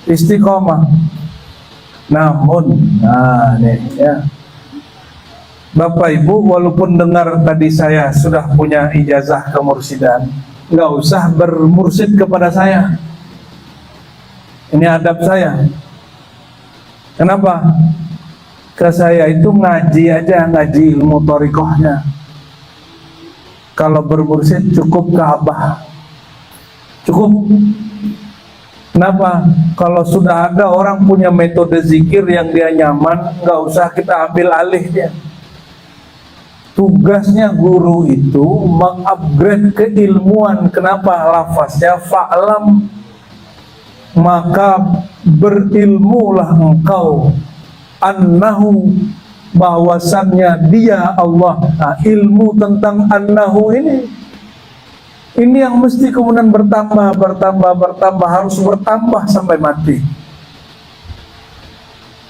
istiqomah. Namun, nah nih ya, Bapak Ibu, walaupun dengar tadi saya sudah punya ijazah kemursidan, nggak usah bermursid kepada saya. Ini adab saya. Kenapa? Ke saya itu ngaji aja, ngaji ilmu thariqahnya. Kalau bermursid cukup ke Abah, cukup. Kenapa? Kalau sudah ada orang punya metode zikir yang dia nyaman, nggak usah kita ambil alih dia. Tugasnya guru itu mengupgrade keilmuan. Kenapa? Lafaznya fa'lam, maka berilmulah engkau annahu, bahwasannya dia Allah. Nah, ilmu tentang annahu ini yang mesti kemudian bertambah, harus bertambah sampai mati.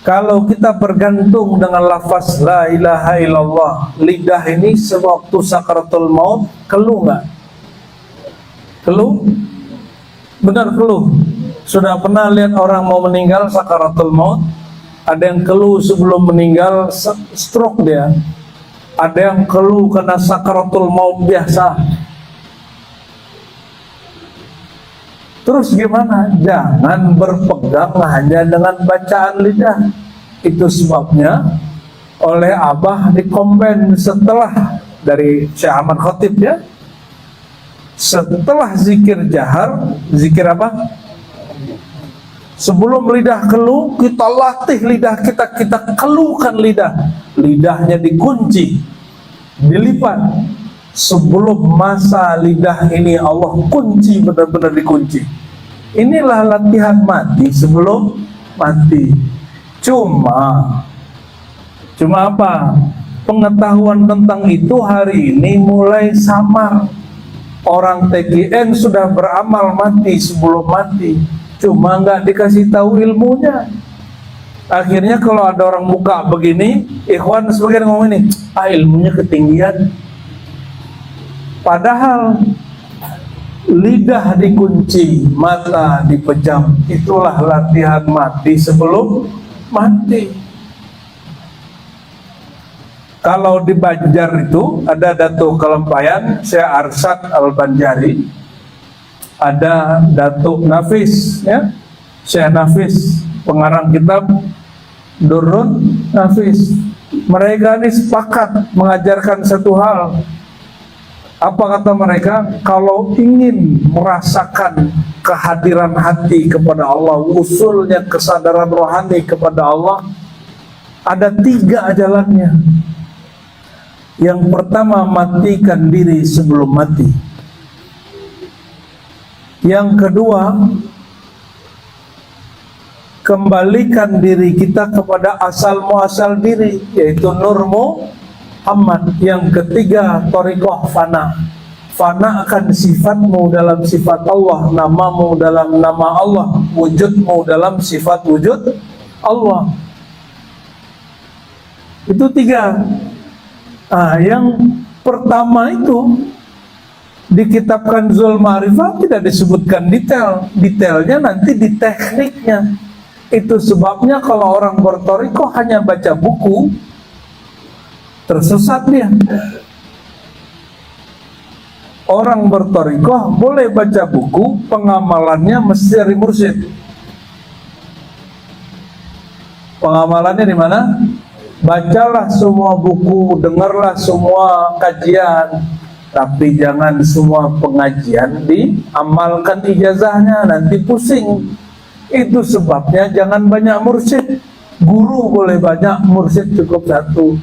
Kalau kita bergantung dengan lafaz la ilaha illallah, lidah ini sewaktu sakaratul maut keluh nggak? Keluh? Benar keluh. Sudah pernah lihat orang mau meninggal sakaratul maut? Ada yang keluh sebelum meninggal, stroke dia. Ada yang keluh karena sakaratul maut biasa. Terus gimana? Jangan berpegang hanya dengan bacaan lidah. Itu sebabnya oleh Abah dikomben setelah dari Syekh Ahmad Khatib ya. Setelah zikir jahar, zikir apa? Sebelum lidah keluh, kita latih lidah kita keluhkan lidah. Lidahnya dikunci, dilipat. Sebelum masa lidah ini Allah kunci, benar-benar dikunci. Inilah latihan mati sebelum mati. Cuma apa? Pengetahuan tentang itu hari ini mulai samar. Orang TGN sudah beramal mati sebelum mati, cuma nggak dikasih tahu ilmunya. Akhirnya kalau ada orang buka begini, ikhwan sebagian ngomong ini, ilmunya ketinggian. Padahal lidah dikunci, mata dipejam. Itulah latihan mati sebelum mati. Kalau di Banjar itu ada Datuk Kelempayan, Syekh Arsyad Al-Banjari, ada Datuk Nafis ya, Syekh Nafis, pengarang kitab Durrun Nafis. Mereka ini sepakat mengajarkan satu hal. Apa kata mereka? Kalau ingin merasakan kehadiran hati kepada Allah, usulnya kesadaran rohani kepada Allah, ada 3 jalannya. Yang pertama, matikan diri sebelum mati. Yang kedua, kembalikan diri kita kepada asal muasal diri, yaitu Nur Muhammad. Yang ketiga, thariqah fana. Fana akan sifatmu dalam sifat Allah, namamu dalam nama Allah, wujudmu dalam sifat wujud Allah. Itu 3. Yang pertama itu di kitab Kanzul Ma'rifah tidak disebutkan detailnya nanti di tekniknya. Itu sebabnya kalau orang berthariqah hanya baca buku, tersesat dia. Orang berthariqah boleh baca buku, pengamalannya mesti dari mursyid. Pengamalannya di mana? Bacalah semua buku, dengarlah semua kajian, tapi jangan semua pengajian diamalkan ijazahnya, nanti pusing. Itu sebabnya jangan banyak mursyid. Guru boleh banyak, mursyid cukup 1.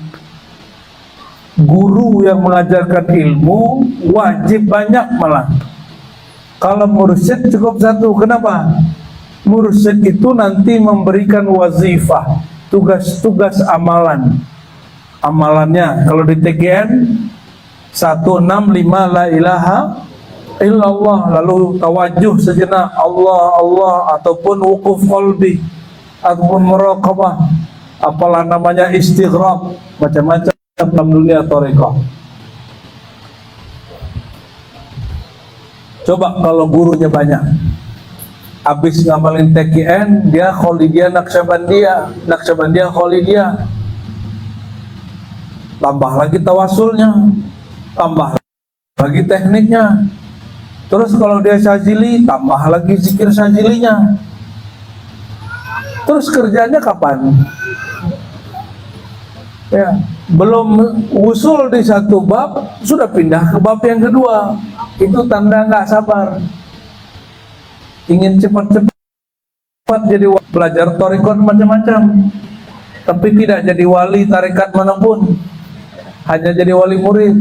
Guru yang mengajarkan ilmu wajib banyak malah. Kalau mursyid cukup satu. Kenapa? Mursyid itu nanti memberikan wazifah, tugas-tugas amalan. Amalannya kalau di TGN 165 la ilaha illallah, lalu tawajuh sejenak Allah Allah, ataupun wukuf qalbi, ataupun muraqabah, apalah namanya istighraq, macam-macam dalam dunia thariqah. Coba kalau gurunya banyak, habis ngamalin TGN dia Kholidiyah Naqsyabandiyah Kholidiyah, tambah lagi tawasulnya, tambah lagi tekniknya. Terus kalau dia syazili, tambah lagi zikir syazilinya. Terus kerjanya kapan? Ya, belum usul di satu bab sudah pindah ke bab yang kedua. Itu tanda nggak sabar. Ingin cepat-cepat jadi belajar thariqat macam-macam, tapi tidak jadi wali tarekat manapun, hanya jadi wali murid.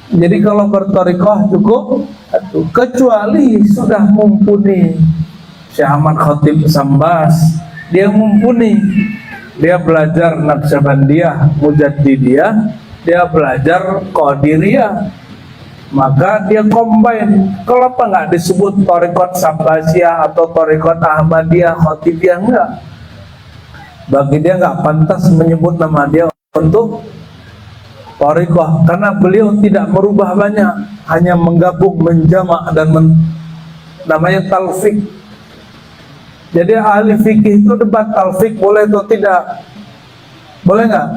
Jadi kalau berthariqah cukup satu, kecuali sudah mumpuni. Syekh Ahmad Khatib Sambas, dia mumpuni, dia belajar Naqsyabandiyah, Mujaddidiyah, dia belajar Qadiriyah, maka dia combine. Kenapa nggak disebut thariqat Sambasiyah atau thariqat Ahmadiyah, Khatibiyah? Enggak. Bagi dia nggak pantas menyebut nama dia untuk thariqah, karena beliau tidak merubah banyak, hanya menggabung, menjamak, dan namanya talfik. Jadi ahli fikih itu debat talfik boleh atau tidak, boleh nggak?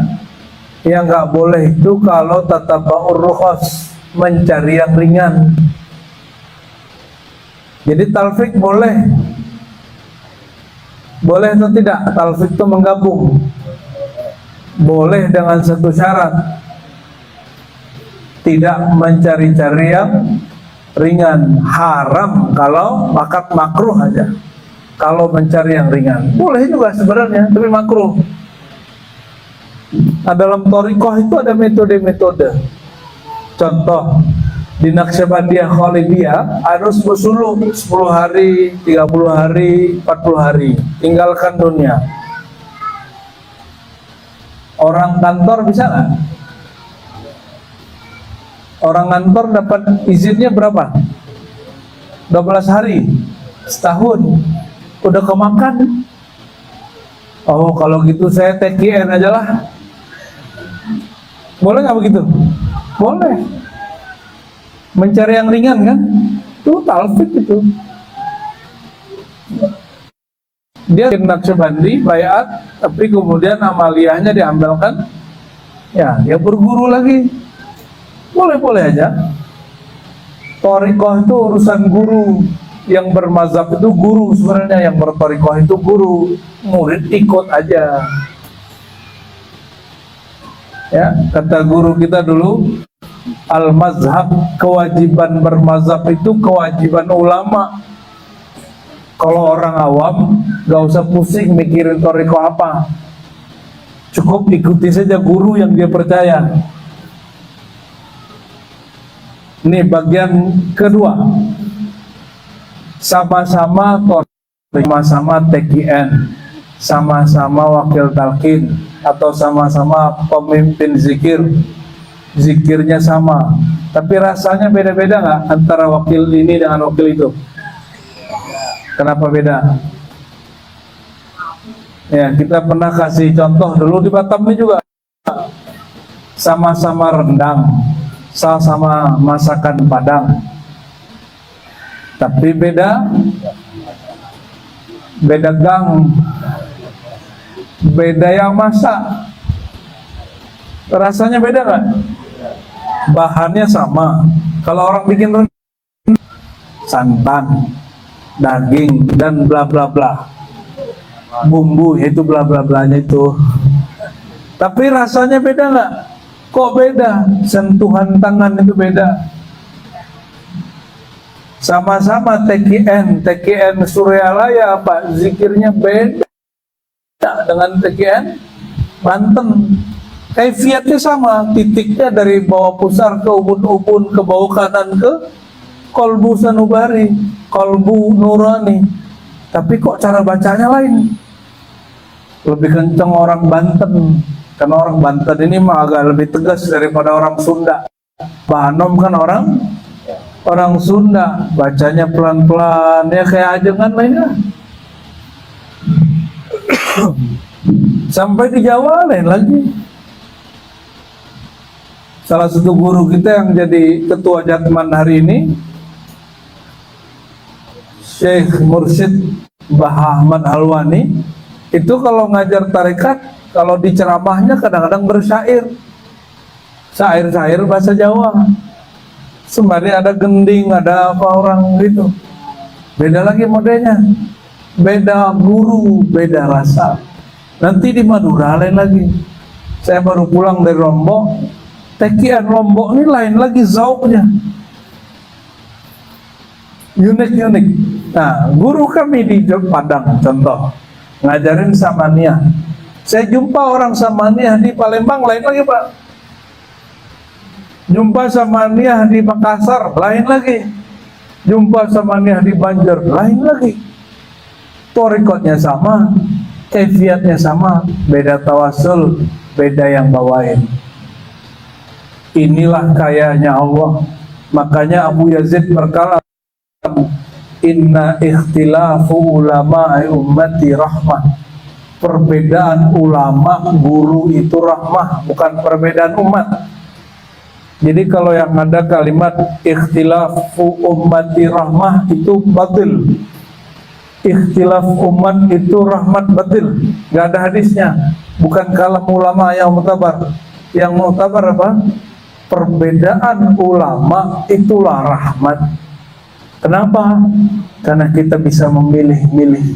Yang nggak boleh itu kalau tataba'ur rukhas, mencari yang ringan. Jadi talfik boleh atau tidak? Talfik itu menggabung, boleh dengan satu syarat, tidak mencari-cari yang ringan. Haram kalau akad makruh aja. Kalau mencari yang ringan boleh juga sebenarnya, tapi makruh. Nah, dalam thariqah itu ada metode-metode. Contoh di Naqsyabandiyah Kholidiyah harus bersuluk 10 hari, 30 hari, 40 hari, tinggalkan dunia. Orang kantor bisa nggak? Orang kantor dapat izinnya berapa? 12 hari, setahun, udah kemakan. Oh, kalau gitu saya TKN aja lah. Boleh nggak begitu? Boleh. Mencari yang ringan kan? Itu talfik itu. Dia Naqsyabandi, bayat, tapi kemudian amaliyahnya diambilkan. Ya, dia berguru lagi. Boleh-boleh aja. Thariqah itu urusan guru. Yang bermazhab itu guru sebenarnya, yang berthariqah itu guru. Murid ikut aja. Ya, kata guru kita dulu, al-mazhab, kewajiban bermazhab itu kewajiban ulama. Kalau orang awam gak usah pusing mikirin thariqah apa, cukup ikuti saja guru yang dia percaya. Ini bagian kedua, sama-sama sama-sama TGN, sama-sama wakil talqin, atau sama-sama pemimpin zikir, zikirnya sama, tapi rasanya beda-beda nggak antara wakil ini dengan wakil itu? Kenapa beda? Ya, kita pernah kasih contoh dulu di Batam ini juga, sama-sama rendang, sama-sama masakan Padang, tapi beda gang, beda yang masak, rasanya beda nggak? Bahannya sama. Kalau orang bikin santan, daging, dan bla bla bla, bumbu yaitu bla bla blanya itu, tapi rasanya beda nggak? Kok beda? Sentuhan tangan itu beda. Sama-sama TKN Suryalaya, Pak, zikirnya beda dengan TKN Banten. kaifiatnya sama, titiknya dari bawah pusar ke ubun-ubun, ke bawah kanan ke kolbu sanubari, kolbu nurani. Tapi kok cara bacanya lain, lebih kenceng orang Banten, karena orang Banten ini mah agak lebih tegas daripada orang Sunda. Mbah Anom kan orang Sunda, bacanya pelan-pelan, ya kayak ajengan lainnya. Sampai di Jawa lain lagi. Salah satu guru kita yang jadi ketua Jatman hari ini, Syekh Mursyid Mbah Ahmad Alwani, itu kalau ngajar tarekat, kalau di ceramahnya kadang-kadang bersyair, syair-syair bahasa Jawa. Sembari ada gending, ada apa orang gitu. Beda lagi modelnya, beda guru, beda rasa. Nanti di Madura lain lagi. Saya baru pulang dari Lombok, tekian Lombok ini lain lagi zauknya, unik-unik. Nah, guru kami di Padang contoh ngajarin Samaniyah. Saya jumpa orang Samaniyah di Palembang lain lagi Pak. Jumpa Samaniyah di Makassar lain lagi. Jumpa Samaniyah di Banjar lain lagi. Torikotnya sama, kaifiatnya sama, beda tawasul, beda yang bawain. Inilah kayanya Allah. Makanya Abu Yazid berkata, inna ikhtilafu ulama'i ummati rahmah. Perbedaan ulama guru itu rahmah, bukan perbedaan umat. Jadi kalau yang ada kalimat ikhtilafu ummati rahmah itu batil. Ikhtilaf umat itu rahmat batil, gak ada hadisnya. Bukan kalam ulama yang mutabar. Yang mutabar apa? Perbedaan ulama itulah rahmat. Kenapa? Karena kita bisa memilih-milih.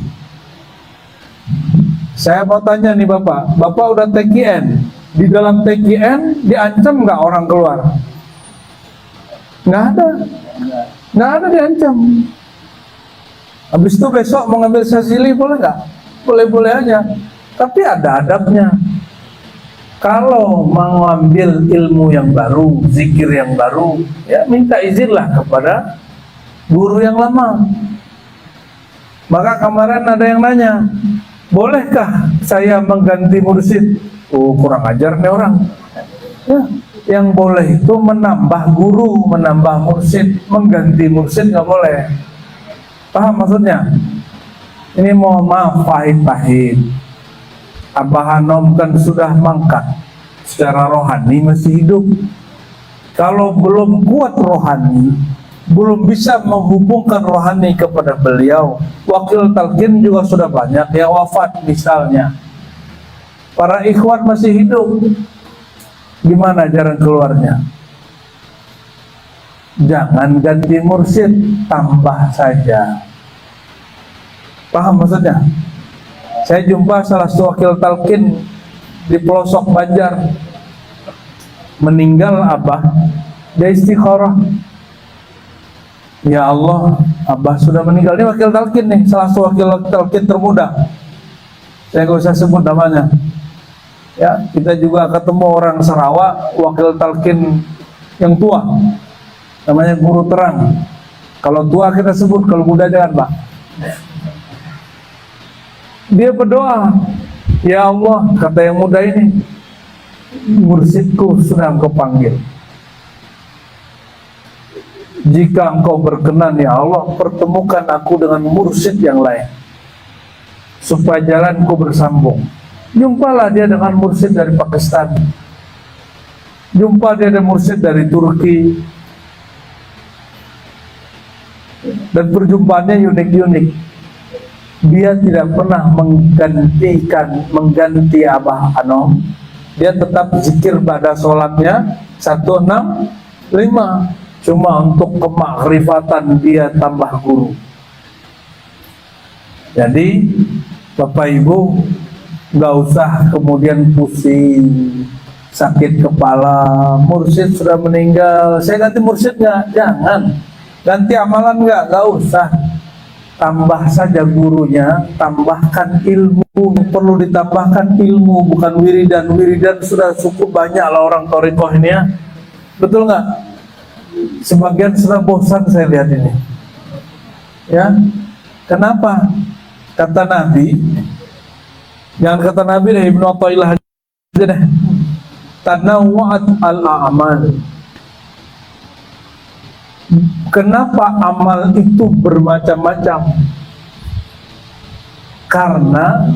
Saya mau tanya nih Bapak udah TKN, di dalam TKN diancam nggak orang keluar? Nggak ada diancam. Habis itu besok mau ngambil sasili boleh nggak? Boleh-boleh aja. Tapi ada adabnya. Kalau mengambil ilmu yang baru, zikir yang baru, ya minta izinlah kepada guru yang lama. Maka kemarin ada yang nanya, bolehkah saya mengganti mursyid? Oh, kurang ajar nih orang. Ya, yang boleh itu menambah guru, menambah mursyid, mengganti mursyid nggak boleh. Paham maksudnya? Ini mohon maaf pahit-pahit. Abah Anom kan sudah mangkat, secara rohani masih hidup. Kalau belum kuat rohani, belum bisa menghubungkan rohani kepada beliau, wakil talqin juga sudah banyak yang wafat misalnya. Para ikhwan masih hidup, gimana jalan keluarnya? Jangan ganti mursyid, tambah saja. Paham maksudnya? Saya jumpa salah satu wakil talqin di pelosok Banjar, meninggal abah, dia istikharah. Ya Allah, abah sudah meninggal. Ini wakil talqin nih, salah satu wakil talqin termuda. Saya nggak usah sebut namanya. Ya, kita juga ketemu orang Sarawak, wakil talqin yang tua, namanya Guru Terang. Kalau tua kita sebut, kalau muda jangan Pak. Dia berdoa, ya Allah, kata yang muda ini, mursyidku sudah engkau panggil. Jika engkau berkenan ya Allah, pertemukan aku dengan mursyid yang lain, supaya jalanku bersambung. Jumpalah dia dengan mursyid dari Pakistan, jumpa dia dengan mursyid dari Turki, dan perjumpaannya unik-unik. Dia tidak pernah mengganti Abah Anom. Dia tetap zikir pada sholatnya 165. Cuma untuk kemakrifatan dia tambah guru. Jadi Bapak Ibu nggak usah kemudian pusing, sakit kepala, mursyid sudah meninggal, saya ganti mursyid nggak? Jangan. Ganti amalan nggak usah. Tambah saja gurunya, tambahkan ilmu. perlu ditambahkan ilmu, bukan wiridan. Wiridan sudah cukup banyak lah orang thariqah ini ya. Betul nggak? Sebagian sudah bosan saya lihat ini. Ya, kenapa? Kata Nabi, jangan kata Nabi deh, Ibnu Athaillah aja deh. Tanawwa'at al-a'mal. Kenapa amal itu bermacam-macam? Karena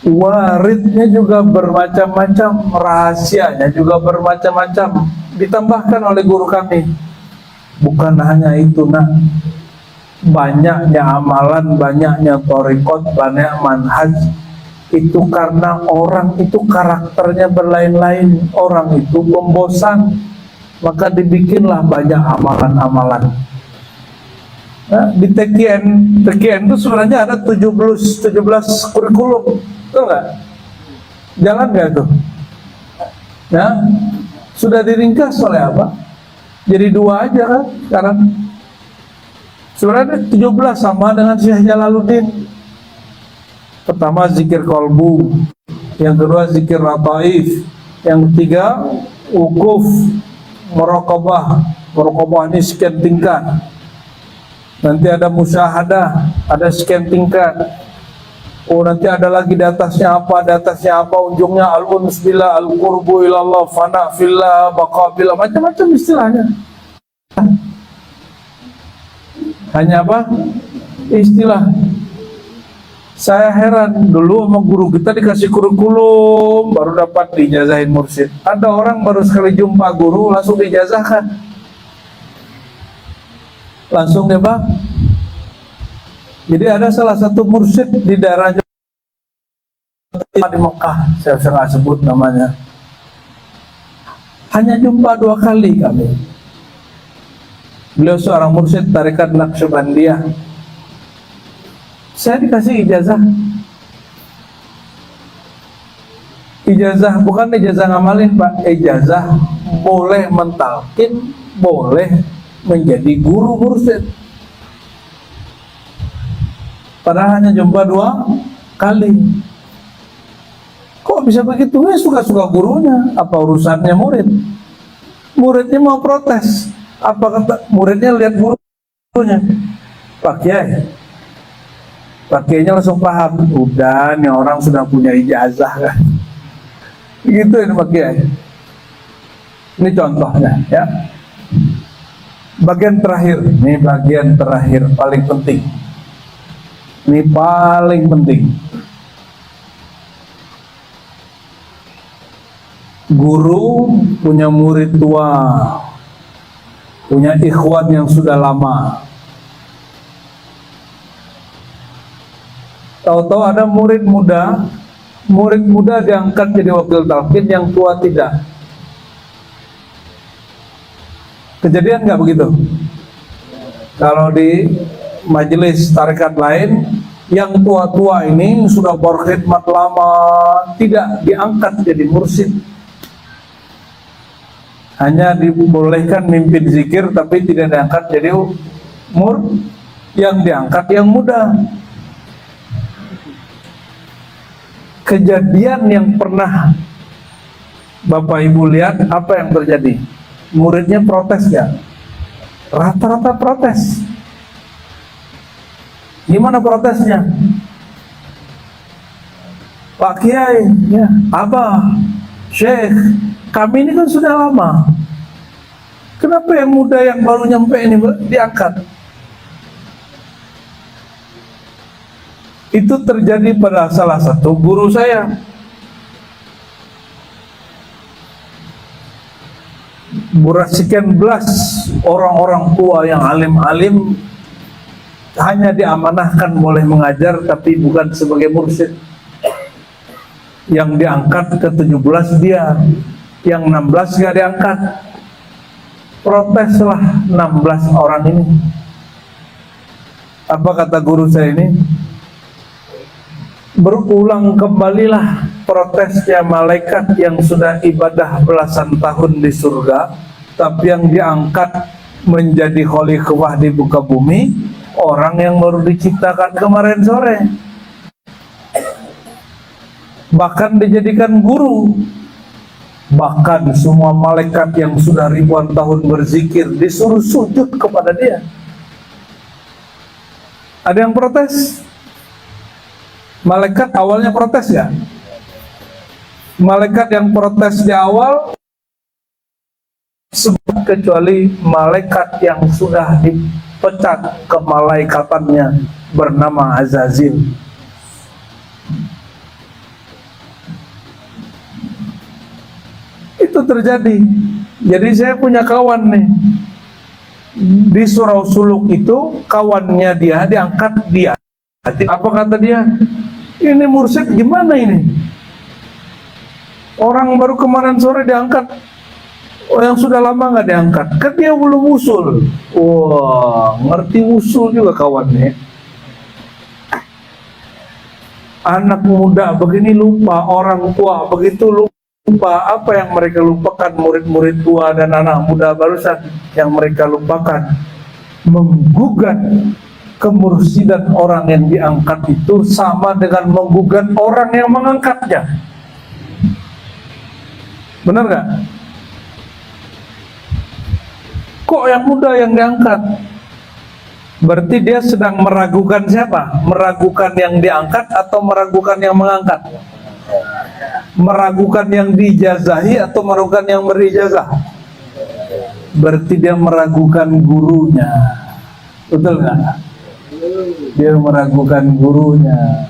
waridnya juga bermacam-macam, rahasianya juga bermacam-macam. Ditambahkan oleh guru kami, bukan hanya itu nak, banyaknya amalan, banyaknya thariqat, banyak manhaj itu karena orang itu karakternya berlain-lain, orang itu pembosan, maka dibikinlah banyak amalan-amalan. Nah, di TKN itu sebenarnya ada 17 kurikulum, betul nggak? Jalan nggak itu? Nah, sudah diringkas oleh apa? Jadi 2 aja kan sekarang. Sebenarnya 17 sama dengan Syekh Jalaluddin. Pertama zikir kolbu, yang kedua zikir lataif, yang ketiga wukuf, muraqabah. Muraqabah ini sekian tingkat. Nanti ada musyahadah, ada sekian tingkat. Oh, nanti ada lagi di atasnya apa? Di atasnya apa? Ujungnya al-uns billah, al-qurbu ilallah, fana fillah, baqa billah, macam-macam istilahnya. Hanya apa? Istilah. Saya heran, dulu sama guru kita dikasih kurikulum, baru dapat diijazahin mursyid. Ada orang baru sekali jumpa guru langsung diijazahkan. Langsung deh bang. Jadi ada salah satu mursyid di daerah di Mekah, saya nggak sebut namanya. Hanya jumpa 2 kali kami. Beliau seorang mursyid tarekat Naqsyabandiyah. Saya dikasih ijazah. Ijazah bukan ijazah ngamalin pak, ijazah boleh mentalkin, boleh menjadi guru mursyid. Padahal hanya jumpa 2 kali. Kok bisa begitu? Ya suka-suka gurunya. Apa urusannya murid? Muridnya mau protes. Apa kata muridnya? Lihat gurunya, Pak Kiai. Pak Kiainya langsung paham. Udah, nih orang sudah punya ijazah kan. Gitu ini Pak Kiai. Ini contohnya ya. Bagian terakhir, ini bagian terakhir paling penting. Ini paling penting. Guru punya murid tua, punya ikhwan yang sudah lama. Tahu-tahu ada murid muda diangkat jadi wakil talqin, yang tua tidak. Kejadian nggak begitu? Kalau di majelis tarekat lain, yang tua-tua ini sudah berkhidmat lama tidak diangkat jadi mursyid, hanya dibolehkan mimpin zikir tapi tidak diangkat jadi yang diangkat yang muda. Kejadian yang pernah Bapak Ibu lihat, apa yang terjadi? Muridnya protes ya, rata-rata protes. Gimana protesnya? Pak Kiai, ya, Abah, Syekh, kami ini kan sudah lama. Kenapa yang muda yang baru nyampe ini diangkat? Itu terjadi pada salah satu guru saya. Sekian belas orang-orang tua yang alim-alim hanya diamanahkan boleh mengajar tapi bukan sebagai mursyid. Yang diangkat ke 17 dia, yang 16 gak diangkat. Proteslah 16 orang ini. Apa kata guru saya ini? Berulang kembalilah protesnya malaikat yang sudah ibadah belasan tahun di surga, tapi yang diangkat menjadi khalifah di muka bumi orang yang baru diciptakan kemarin sore. bahkan dijadikan guru. Bahkan semua malaikat yang sudah ribuan tahun berzikir disuruh sujud kepada dia. Ada yang protes? Malaikat awalnya protes ya? Malaikat yang protes di awal sebab kecuali malaikat yang sudah dipecat kemalaikatannya bernama Azazil. Itu terjadi. Jadi saya punya kawan nih di Surau Suluk, itu kawannya dia diangkat dia. Apa kata dia? Ini mursyid gimana ini? Orang baru kemarin sore diangkat, yang sudah lama nggak diangkat. Kan dia belum usul. Wah, ngerti usul juga kawannya. Anak muda begini lupa, orang tua begitu lupa. Apa yang mereka lupakan, murid-murid tua dan anak muda barusan yang mereka lupakan, menggugat kemursidan orang yang diangkat itu sama dengan menggugat orang yang mengangkatnya. Benar gak? Kok yang muda yang diangkat? Berarti dia sedang meragukan siapa? Meragukan yang diangkat atau meragukan yang mengangkat? Meragukan yang dijazahi atau meragukan yang berijazah? Berarti dia meragukan gurunya. Betul nggak? Dia meragukan gurunya.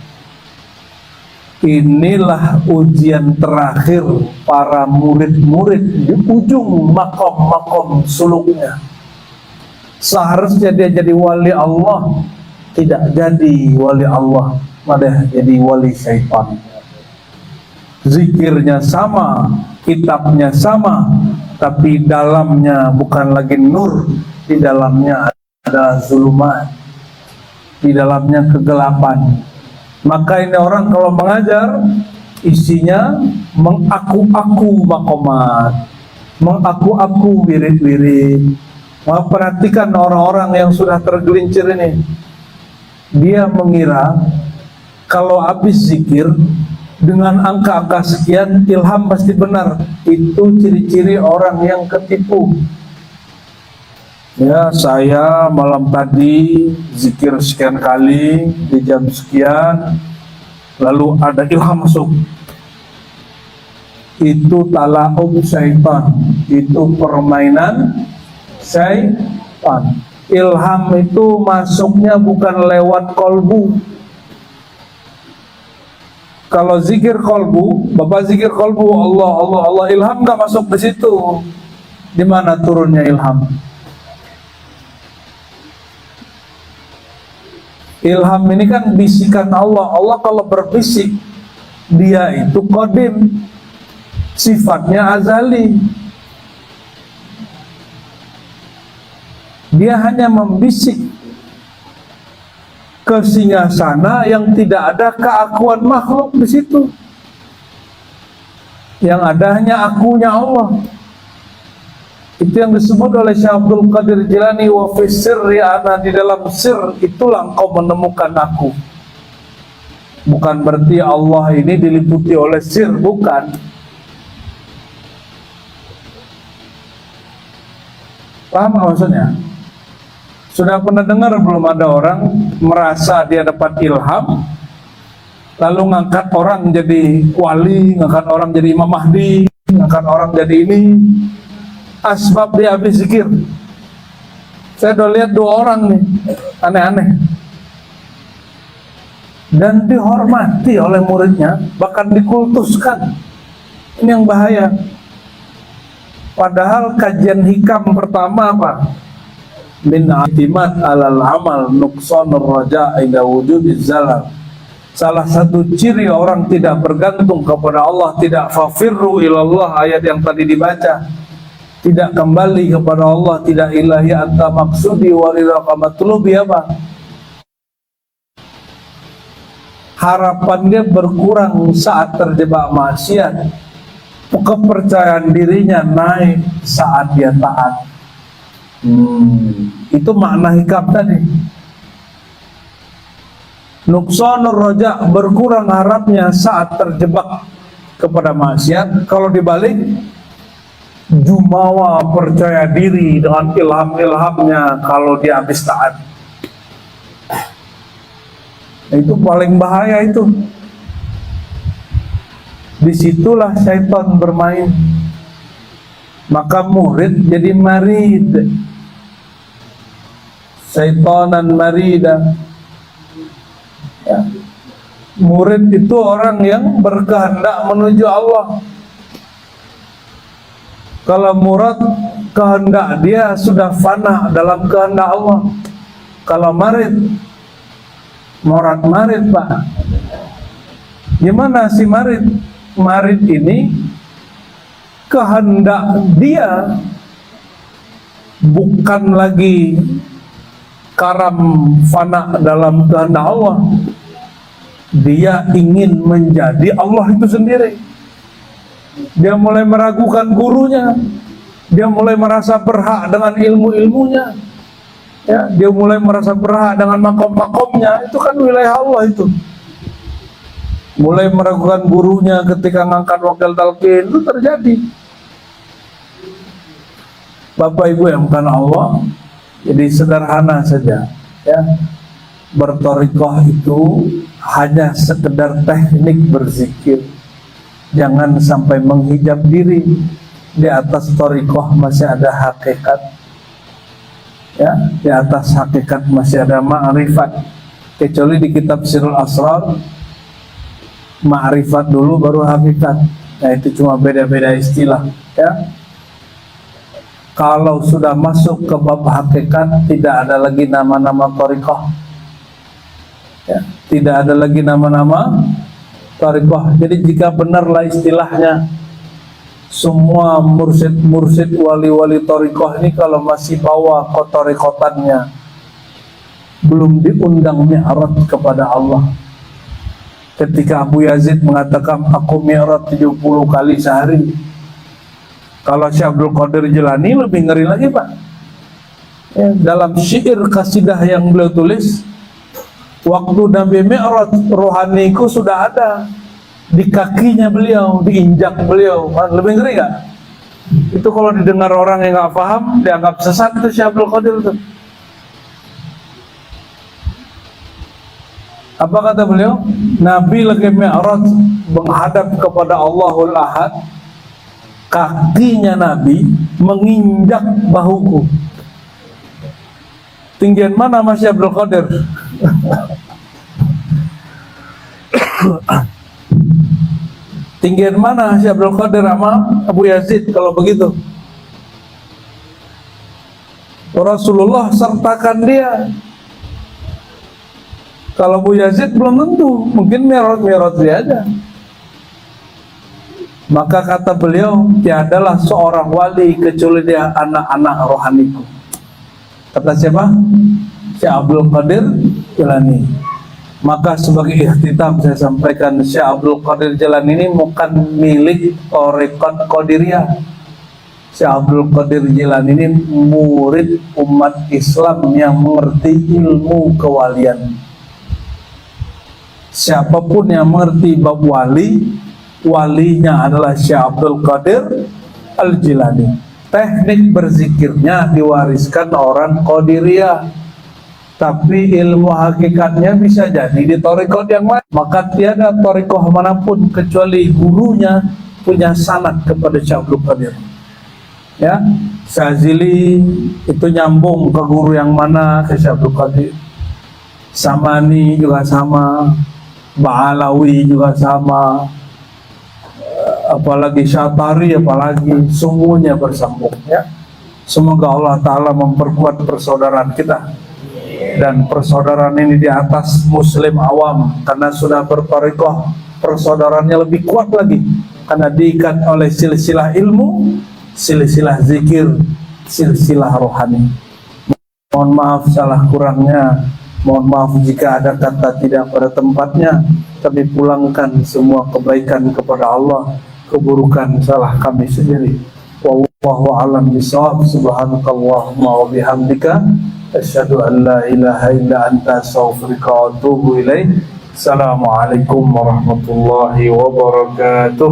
Inilah ujian terakhir para murid-murid di ujung makom-makom suluknya. Seharusnya dia jadi wali Allah, tidak jadi wali Allah, malah jadi wali syaitan. Zikirnya sama, kitabnya sama, tapi dalamnya bukan lagi nur, di dalamnya adalah zulumat, di dalamnya kegelapan. Maka ini orang kalau mengajar isinya mengaku-aku makomat, mengaku-aku wirid-wirid. Perhatikan orang-orang yang sudah tergelincir ini, dia mengira kalau habis zikir dengan angka-angka sekian ilham pasti benar. Itu ciri-ciri orang yang ketipu. Ya, saya malam tadi zikir sekian kali di jam sekian, lalu ada ilham masuk. Itu talaub syaitan, itu permainan syaitan. Ilham itu masuknya bukan lewat kolbu. Kalau zikir kolbu, Bapak zikir kolbu, Allah, Allah, Allah, ilham gak masuk ke situ. Di mana turunnya ilham? Ilham ini kan bisikan Allah. Allah kalau berbisik, dia itu qadim, sifatnya azali. Dia hanya membisik ke singgasana yang tidak ada keakuan makhluk di situ. Yang ada hanya akunya Allah. Itu yang disebut oleh Syekh Abdul Qadir Jilani, wa fi sirri ana, di dalam sir itulah engkau menemukan aku. Bukan berarti Allah ini diliputi oleh sir, bukan. Paham maksudnya? Sudah pernah dengar belum ada orang merasa dia dapat ilham lalu ngangkat orang jadi wali, ngangkat orang jadi Imam Mahdi, ngangkat orang jadi ini, asbab dia habis zikir. Saya udah lihat 2 orang nih aneh-aneh dan dihormati oleh muridnya, bahkan dikultuskan. Ini yang bahaya. Padahal kajian hikam pertama apa? Min i'timad alal amal nuqsanur raja' ila wujudiz zalal. Salah satu ciri orang tidak bergantung kepada Allah, tidak fafirru ilallah, ayat yang tadi dibaca, tidak kembali kepada Allah, tidak ilahi anta maksudi waliraka matlubi, apa? Harapan dia berkurang saat terjebak maksiat, kepercayaan dirinya naik saat dia taat. Itu makna hikam tadi. Nuqsanur roja, berkurang harapnya saat terjebak kepada maksiat. Kalau dibalik, jumawa, percaya diri dengan ilham-ilhamnya kalau dia habis taat. Itu paling bahaya itu. Disitulah syaitan bermain. Maka murid jadi marid. Syaitanan marida. Ya. Murid itu orang yang berkehendak menuju Allah. Kalau murad, kehendak dia sudah fana dalam kehendak Allah. Kalau marid, marid Pak. Gimana si marid? Marid ini kehendak dia bukan lagi karam fana dalam kehendak Allah. Dia ingin menjadi Allah itu sendiri. Dia mulai meragukan gurunya. Dia mulai merasa berhak dengan ilmu-ilmunya. Ya, dia mulai merasa berhak dengan makom-makomnya. Itu kan wilayah Allah itu. Mulai meragukan gurunya ketika ngangkat wakil talqin, itu terjadi. Bapak Ibu yang bukan Allah, jadi sederhana saja. Ya, bertorikoh itu hanya sekedar teknik berzikir. Jangan sampai menghijab diri. Di atas torikoh masih ada hakikat. Ya, di atas hakikat masih ada ma'rifat. Kecuali di kitab Sirul Asrar, ma'rifat dulu baru hakikat. Nah, itu cuma beda-beda istilah. Ya, kalau sudah masuk ke bab hakikat, tidak ada lagi nama-nama torikoh. Ya, tidak ada lagi nama-nama torikoh. Jadi jika benarlah istilahnya, semua mursyid-mursyid wali-wali torikoh ini kalau masih bawa kotorikotannya, belum diundang mi'raj kepada Allah. Ketika Abu Yazid mengatakan aku mi'raj 70 kali sehari, kalau Syekh Abdul Qadir Jilani lebih ngeri lagi Pak. Ya, dalam syair kasidah yang beliau tulis, waktu Nabi Mi'raj, rohaniku sudah ada di kakinya beliau, diinjak beliau. Lebih ngeri gak? Itu kalau didengar orang yang gak paham, dianggap sesat itu Syekh Abdul Qadir itu. Apa kata beliau? Nabi lagi Mi'raj menghadap kepada Allahul Ahad, kakinya Nabi menginjak bahuku. Tinggian mana Mas Abdul Qadir? Tinggian mana Syekh Abdul Qadir sama Abu Yazid kalau begitu? Rasulullah sertakan dia. Kalau Abu Yazid belum tentu, mungkin mi'raj dia aja. Maka kata beliau, tiadalah seorang wali kecuali dia anak-anak rohaniku. Kata siapa? Syekh Abdul Qadir Jilani. Maka sebagai ikhtitam saya sampaikan, Syekh Abdul Qadir Jilani ini bukan milik Thariqat Qadiriyah. Syekh Abdul Qadir Jilani ini murid umat Islam yang mengerti ilmu kewalian. Siapapun yang mengerti bab wali, walinya adalah Syekh Abdul Qadir Al-Jilani. Teknik berzikirnya diwariskan orang Qadiriyah, tapi ilmu hakikatnya bisa jadi di thariqat yang lain. Maka tiada thariqah manapun kecuali gurunya punya sanad kepada Syekh Abdul Qadir. Ya, Syazili itu nyambung ke guru yang mana, ke Syekh Abdul Qadir. Samani juga sama, Ba'alawi juga sama, apalagi Syatari, apalagi semuanya bersambung. Ya, semoga Allah Ta'ala memperkuat persaudaraan kita, dan persaudaraan ini di atas muslim awam, karena sudah berthariqah, persaudaraannya lebih kuat lagi karena diikat oleh silsilah ilmu, silsilah zikir, silsilah rohani. Mohon maaf salah kurangnya, mohon maaf jika ada kata tidak pada tempatnya. Kami pulangkan semua kebaikan kepada Allah, keburukan salah kami sendiri. Wallahu a'lam bishawab. Subhanakallahumma wa bihamdika asyhadu an la ilaha illa anta astaghfiruka wa atubu ilaik. Assalamualaikum warahmatullahi wabarakatuh.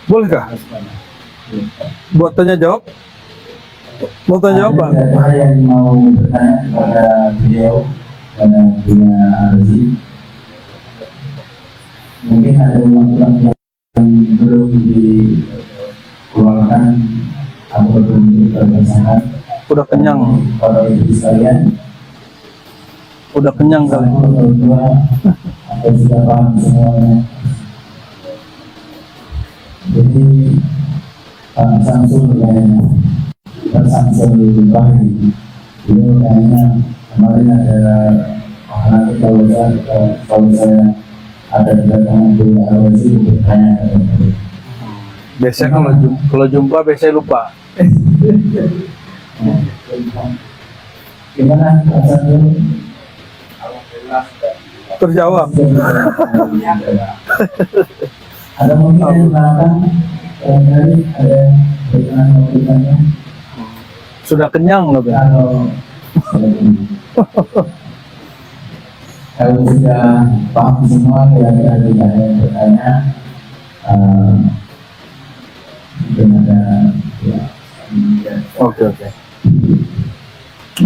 Bolehkah buat tanya jawab? Mau tanya jawab, Pak? Ada yang mau bertanya kepada beliau, pada Bina Arzi. Mungkin ada uang-uang yang belum dikeluarkan atau belum diperbasakan. Udah kenyang. Kalau ibu sekalian, Udah kenyang kali. atau sudah paham semuanya. Jadi Pak Samsul kayaknya, Pak Samsul Bahri, itu kayaknya kemarin ada nanti kalau saya ada kedatangan di Arwasi bertanya kepada beliau. Biasanya kalau jumpa biasanya lupa. Gimana Pak Samsul? Terjawab. Ada mungkin yang belakang barangkali ada pertanyaan. Sudah kenyang loh, Bang. Kalau sudah paham semua, kira-kira tidak ada yang bertanya, mungkin ada ya. Oke.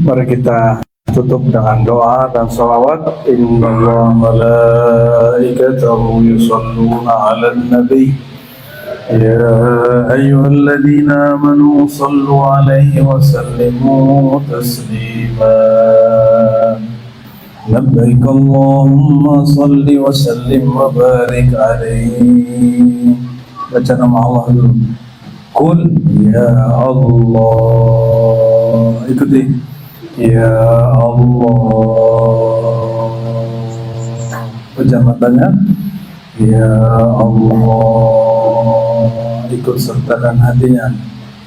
Mari kita tutup dengan doa dan salawat. Innallaha malaikatahu yusholluna 'alan nabi ya ayyuhalladzina amanu shallu 'alaihi wa sallimu taslima. Labbaik Allahumma shalli wa sallim wa barik 'alaihi. Baca nama Allah dulu. Qul ya Allah. Ikuti. Ya Allah. Pejabatannya ya Allah. Ikut sertakan hatinya.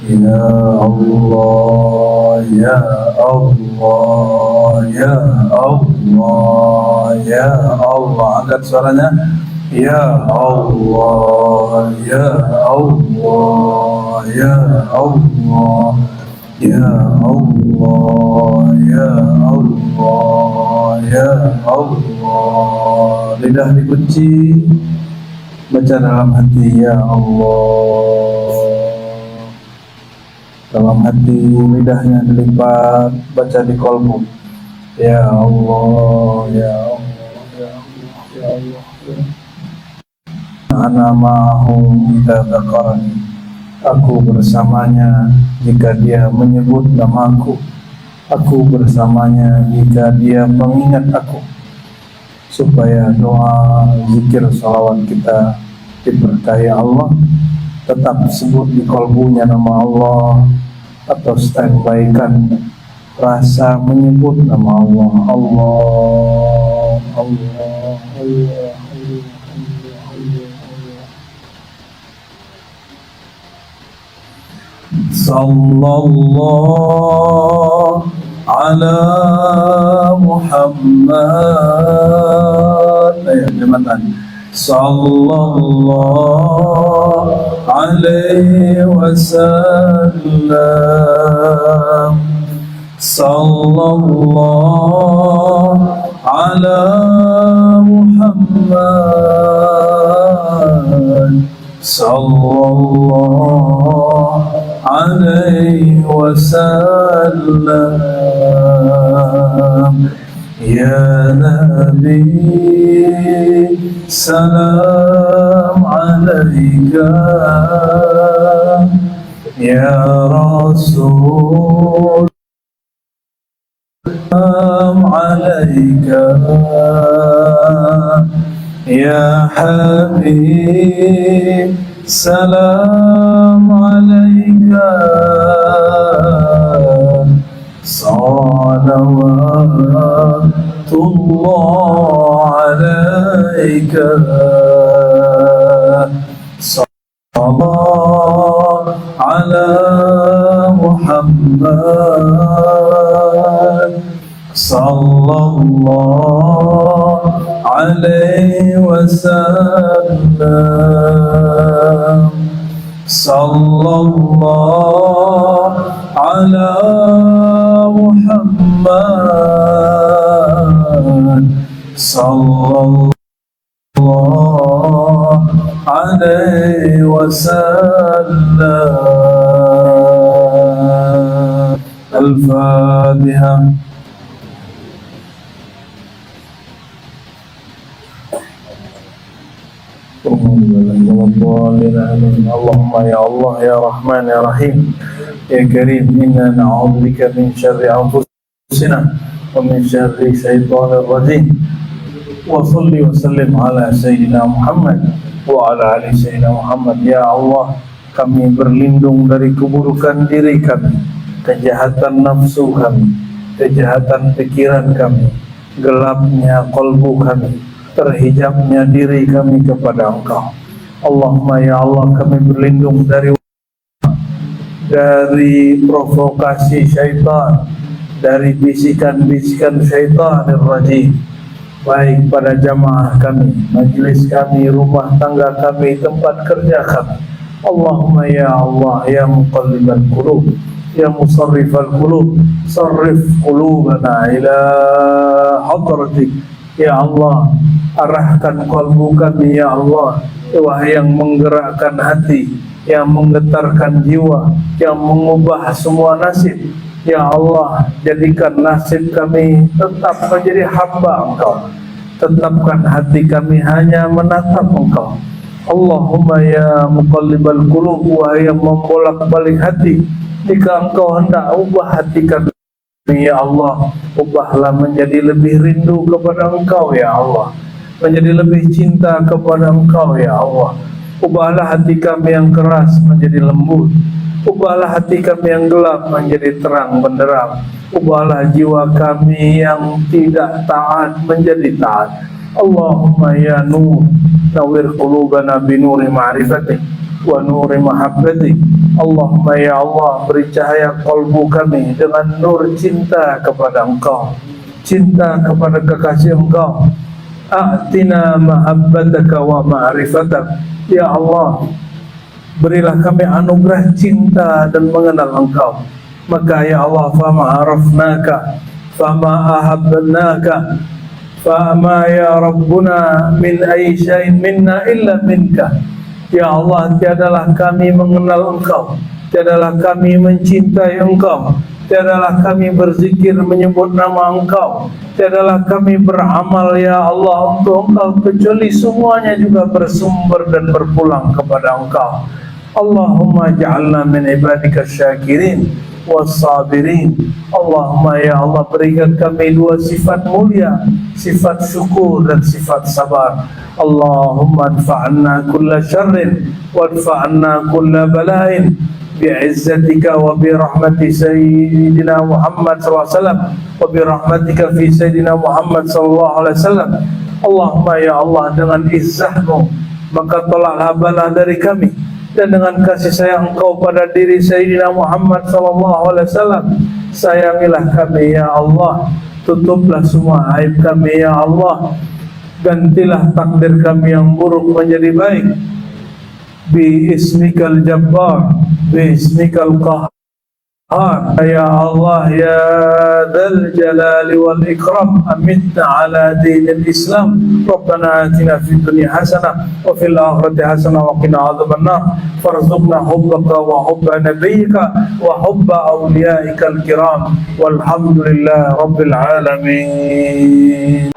Ya Allah, ya Allah, ya Allah, ya Allah. Angkat suaranya. Ya Allah, ya Allah, ya Allah. Ya Allah, ya Allah, ya Allah. Lidah dikunci, baca dalam hati ya Allah. Dalam hati lidahnya dilipat, baca di kolbu. Ya Allah, ya Allah, ya Allah, ya Allah. Ana ma'ahu idza dzakarani. Aku bersamanya jika dia menyebut namaku. Aku bersamanya jika dia mengingat aku. Supaya doa, zikir, salawat kita diberkahi Allah. Tetap sebut di kolbunya nama Allah. Atau standby-kan rasa menyebut nama Allah. Allah, Allah, Allah. Sallallahu ala Muhammad. Ayo jematan. Sallallahu alaihi wasallam. Sallallahu ala Muhammad. Sallallahu alaihi wasallam. Ya Nabi salam alaika. Ya Rasul salam alaika. Ya Habib salam alaika. Salawatullah alaika. Salam ala Muhammad. Sallallahu alaihi wasallam. sallallahu ala Muhammad sallallahu alaihi wasallam. Al-Fatihah. Allahumma ya Allah ya Rahman ya Rahim ya Karim, inna na'udzubika min syarri anfusina wa min syarri syaitanir rajim. Wa salli wa sallim ala sayyidina Muhammad wa ala ali sayyidina Muhammad. Ya Allah, kami berlindung dari keburukan diri kami, kejahatan nafsu kami, kejahatan pikiran kami, gelapnya kolbu kami, terhijabnya diri kami kepada Engkau. Allahumma ya Allah, kami berlindung dari provokasi syaitan, dari bisikan-bisikan syaitanir rajim, baik pada jamaah kami, majlis kami, rumah tangga kami, tempat kerja kami. Allahumma ya Allah ya muqallibal qulub ya musarrifal qulub, sarrif qulubana ila hadratik. Ya Allah, arahkan qalbu kami ya Allah, wahai yang menggerakkan hati, yang menggetarkan jiwa, yang mengubah semua nasib. Ya Allah, jadikan nasib kami tetap menjadi hamba Engkau, tetapkan hati kami hanya menatap Engkau. Allahumma ya muqallibal qulub, wahai yang membolak-balik hati, jika Engkau hendak ubah hati kami ya Allah, ubahlah menjadi lebih rindu kepada Engkau ya Allah, menjadi lebih cinta kepada Engkau ya Allah. Ubahlah hati kami yang keras menjadi lembut, ubahlah hati kami yang gelap menjadi terang benderang, ubahlah jiwa kami yang tidak taat menjadi taat. Allahumma ya nur, nawwir qulubana binuri ma'rifatik wa nuri mahabbatik. Allahumma ya Allah, beri cahaya kalbu kami dengan nur cinta kepada Engkau, cinta kepada kekasih Engkau. A'tina mahabbataka wa ma'rifatak. Ya Allah, berilah kami anugerah cinta dan mengenal Engkau. Maka ya Allah, fama arafnaka fama ahabnaka fama ya Rabbuna min ayyi syai'in minna illa minka. Ya Allah, tiadalah kami mengenal Engkau, tiadalah kami mencintai Engkau, tiadalah kami berzikir menyebut nama Engkau, tiadalah kami beramal ya Allah untuk Engkau, kecuali semuanya juga bersumber dan berpulang kepada Engkau. Allahumma ja'alna min ibadika syakirin wassabirin. Allahumma ya Allah, berikan kami dua sifat mulia, sifat syukur dan sifat sabar. Allahumma anfa'anna kulla syarrin wadfa'anna kulla bala'in bi'izzatika wa birahmati sayyidina Muhammad sallallahu alaihi wasallam wa birahmatika fi sayyidina Muhammad sallallahu alaihi wasallam. Allahumma ya Allah, dengan izzahmu maka tolaklah bala dari kami, dan dengan kasih sayang Engkau pada diri Sayyidina Muhammad sallallahu alaihi wasallam, sayangilah kami ya Allah, tutuplah semua aib kami ya Allah, gantilah takdir kami yang buruk menjadi baik. Bi ismikal jabbar, bi ismikal qahhar, ya Allah ya dzal jalali wal ikram, amitna ala dinil Islam. Rabbana atina fid dunya hasanah wa fil akhirati hasanah wa qina adzabannar. Farzuqna hubbaka wa hubba nabiyyika wa hubba awliyaikal kiram. Walhamdulillahi rabbil alamin.